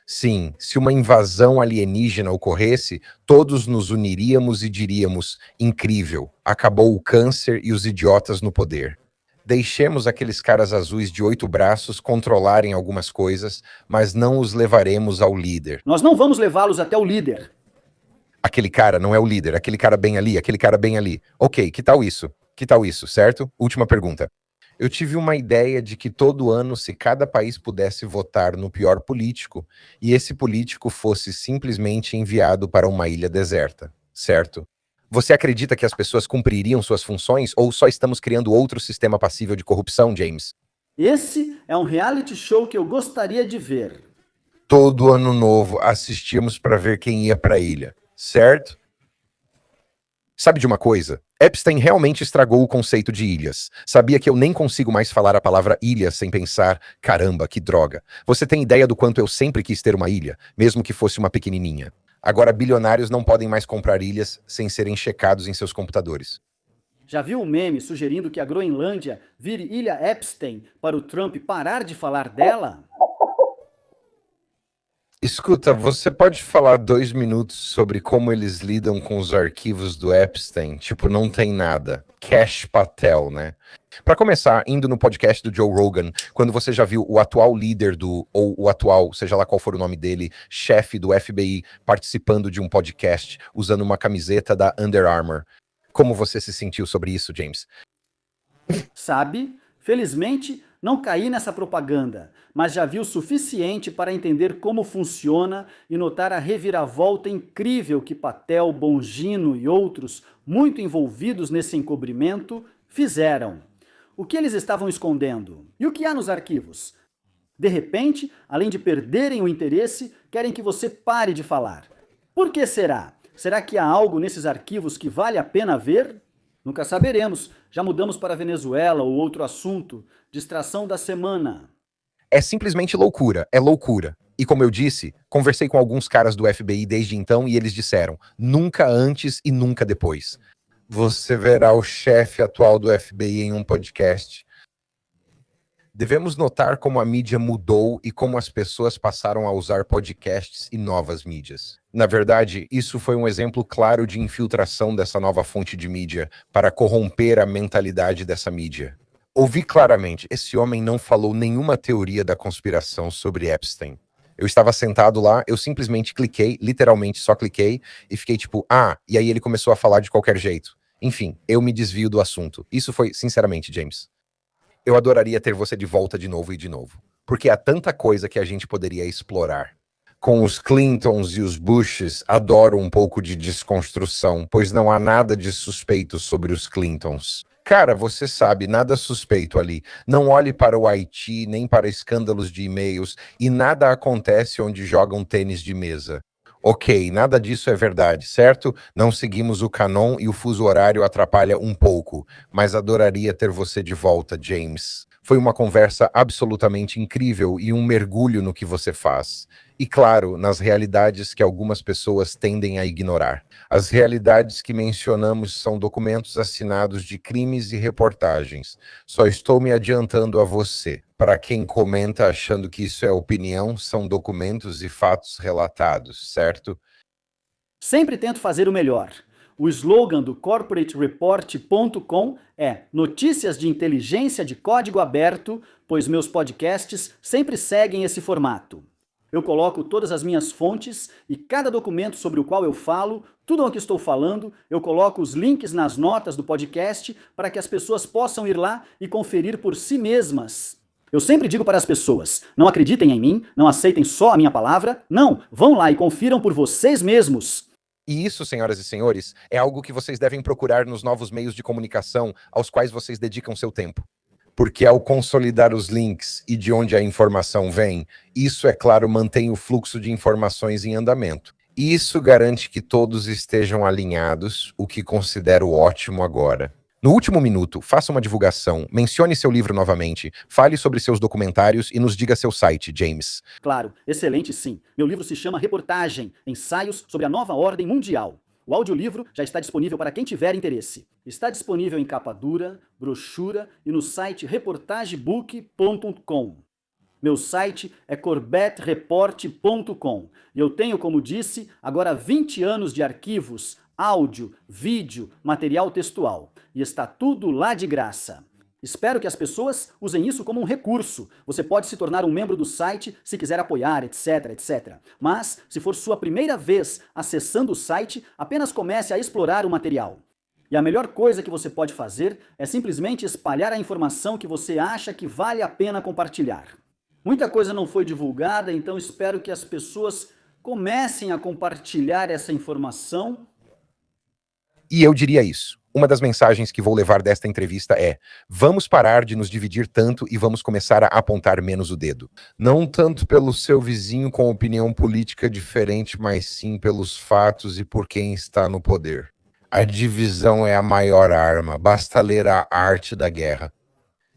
Sim, se uma invasão alienígena ocorresse, todos nos uniríamos e diríamos: incrível, acabou o câncer e os idiotas no poder. Deixemos aqueles caras azuis de 8 braços controlarem algumas coisas, mas não os levaremos ao líder. Nós não vamos levá-los até o líder. Aquele cara não é o líder, aquele cara bem ali, aquele cara bem ali. Ok, que tal isso? Que tal isso, certo? Última pergunta. Eu tive uma ideia de que todo ano, se cada país pudesse votar no pior político, e esse político fosse simplesmente enviado para uma ilha deserta, certo? Você acredita que as pessoas cumpririam suas funções ou só estamos criando outro sistema passível de corrupção, James? Esse é um reality show que eu gostaria de ver. Todo ano novo assistíamos para ver quem ia para a ilha, certo? Sabe de uma coisa? Epstein realmente estragou o conceito de ilhas. Sabia que eu nem consigo mais falar a palavra ilha sem pensar, caramba, que droga. Você tem ideia do quanto eu sempre quis ter uma ilha, mesmo que fosse uma pequenininha. Agora bilionários não podem mais comprar ilhas sem serem checados em seus computadores. Já viu um meme sugerindo que a Groenlândia vire Ilha Epstein para o Trump parar de falar dela? Escuta, você pode falar 2 minutos sobre como eles lidam com os arquivos do Epstein? Tipo, não tem nada. Cash Patel, né? Para começar, indo no podcast do Joe Rogan, quando você já viu o atual líder ou o atual, seja lá qual for o nome dele, chefe do FBI, participando de um podcast usando uma camiseta da Under Armour. Como você se sentiu sobre isso, James? Sabe, felizmente não caí nessa propaganda, mas já vi o suficiente para entender como funciona e notar a reviravolta incrível que Patel, Bongino e outros, muito envolvidos nesse encobrimento, fizeram. O que eles estavam escondendo? E o que há nos arquivos? De repente, além de perderem o interesse, querem que você pare de falar. Por que será? Será que há algo nesses arquivos que vale a pena ver? Nunca saberemos. Já mudamos para a Venezuela ou outro assunto. Distração da semana. É simplesmente loucura, é loucura. E como eu disse, conversei com alguns caras do FBI desde então e eles disseram, nunca antes e nunca depois. Você verá o chefe atual do FBI em um podcast. Devemos notar como a mídia mudou e como as pessoas passaram a usar podcasts e novas mídias. Na verdade, isso foi um exemplo claro de infiltração dessa nova fonte de mídia para corromper a mentalidade dessa mídia. Ouvi claramente, esse homem não falou nenhuma teoria da conspiração sobre Epstein. Eu estava sentado lá, eu simplesmente cliquei, literalmente só cliquei, e fiquei tipo, e aí ele começou a falar de qualquer jeito. Enfim, eu me desvio do assunto. Isso foi, sinceramente, James. Eu adoraria ter você de volta de novo e de novo. Porque há tanta coisa que a gente poderia explorar. Com os Clintons e os Bushes, adoro um pouco de desconstrução, pois não há nada de suspeito sobre os Clintons. Cara, você sabe, nada suspeito ali. Não olhe para o Haiti, nem para escândalos de e-mails, e nada acontece onde jogam tênis de mesa. Ok, nada disso é verdade, certo? Não seguimos o canon e o fuso horário atrapalha um pouco, mas adoraria ter você de volta, James. Foi uma conversa absolutamente incrível e um mergulho no que você faz. E claro, nas realidades que algumas pessoas tendem a ignorar. As realidades que mencionamos são documentos assinados de crimes e reportagens. Só estou me adiantando a você. Para quem comenta achando que isso é opinião, são documentos e fatos relatados, certo? Sempre tento fazer o melhor. O slogan do corporatereport.com é notícias de inteligência de código aberto, pois meus podcasts sempre seguem esse formato. Eu coloco todas as minhas fontes e cada documento sobre o qual eu falo, tudo o que estou falando, eu coloco os links nas notas do podcast para que as pessoas possam ir lá e conferir por si mesmas. Eu sempre digo para as pessoas, não acreditem em mim, não aceitem só a minha palavra, não, vão lá e confiram por vocês mesmos. E isso, senhoras e senhores, é algo que vocês devem procurar nos novos meios de comunicação aos quais vocês dedicam seu tempo. Porque ao consolidar os links e de onde a informação vem, isso, é claro, mantém o fluxo de informações em andamento. E isso garante que todos estejam alinhados, o que considero ótimo agora. No último minuto, faça uma divulgação, mencione seu livro novamente, fale sobre seus documentários e nos diga seu site, James. Claro, excelente sim. Meu livro se chama Reportagem, Ensaios sobre a Nova Ordem Mundial. O audiolivro já está disponível para quem tiver interesse. Está disponível em capa dura, brochura e no site reportagebook.com. Meu site é corbettreport.com e eu tenho, como disse, agora 20 anos de arquivos, áudio, vídeo, material textual. E está tudo lá de graça. Espero que as pessoas usem isso como um recurso. Você pode se tornar um membro do site se quiser apoiar, etc, etc. Mas, se for sua primeira vez acessando o site, apenas comece a explorar o material. E a melhor coisa que você pode fazer é simplesmente espalhar a informação que você acha que vale a pena compartilhar. Muita coisa não foi divulgada, então espero que as pessoas comecem a compartilhar essa informação. E eu diria isso. Uma das mensagens que vou levar desta entrevista é: vamos parar de nos dividir tanto e vamos começar a apontar menos o dedo. Não tanto pelo seu vizinho com opinião política diferente, mas sim pelos fatos e por quem está no poder. A divisão é a maior arma, basta ler A Arte da Guerra.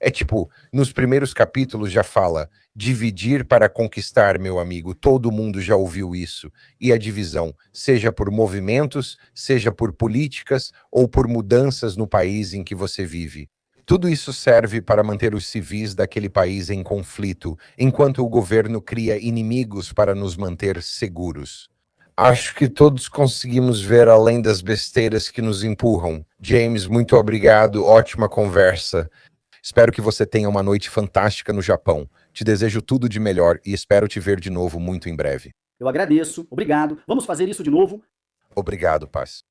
É tipo, nos primeiros capítulos já fala, dividir para conquistar, meu amigo, todo mundo já ouviu isso. E a divisão, seja por movimentos, seja por políticas ou por mudanças no país em que você vive. Tudo isso serve para manter os civis daquele país em conflito, enquanto o governo cria inimigos para nos manter seguros. Acho que todos conseguimos ver além das besteiras que nos empurram. James, muito obrigado, ótima conversa. Espero que você tenha uma noite fantástica no Japão. Te desejo tudo de melhor e espero te ver de novo muito em breve. Eu agradeço, obrigado. Vamos fazer isso de novo? Obrigado, paz.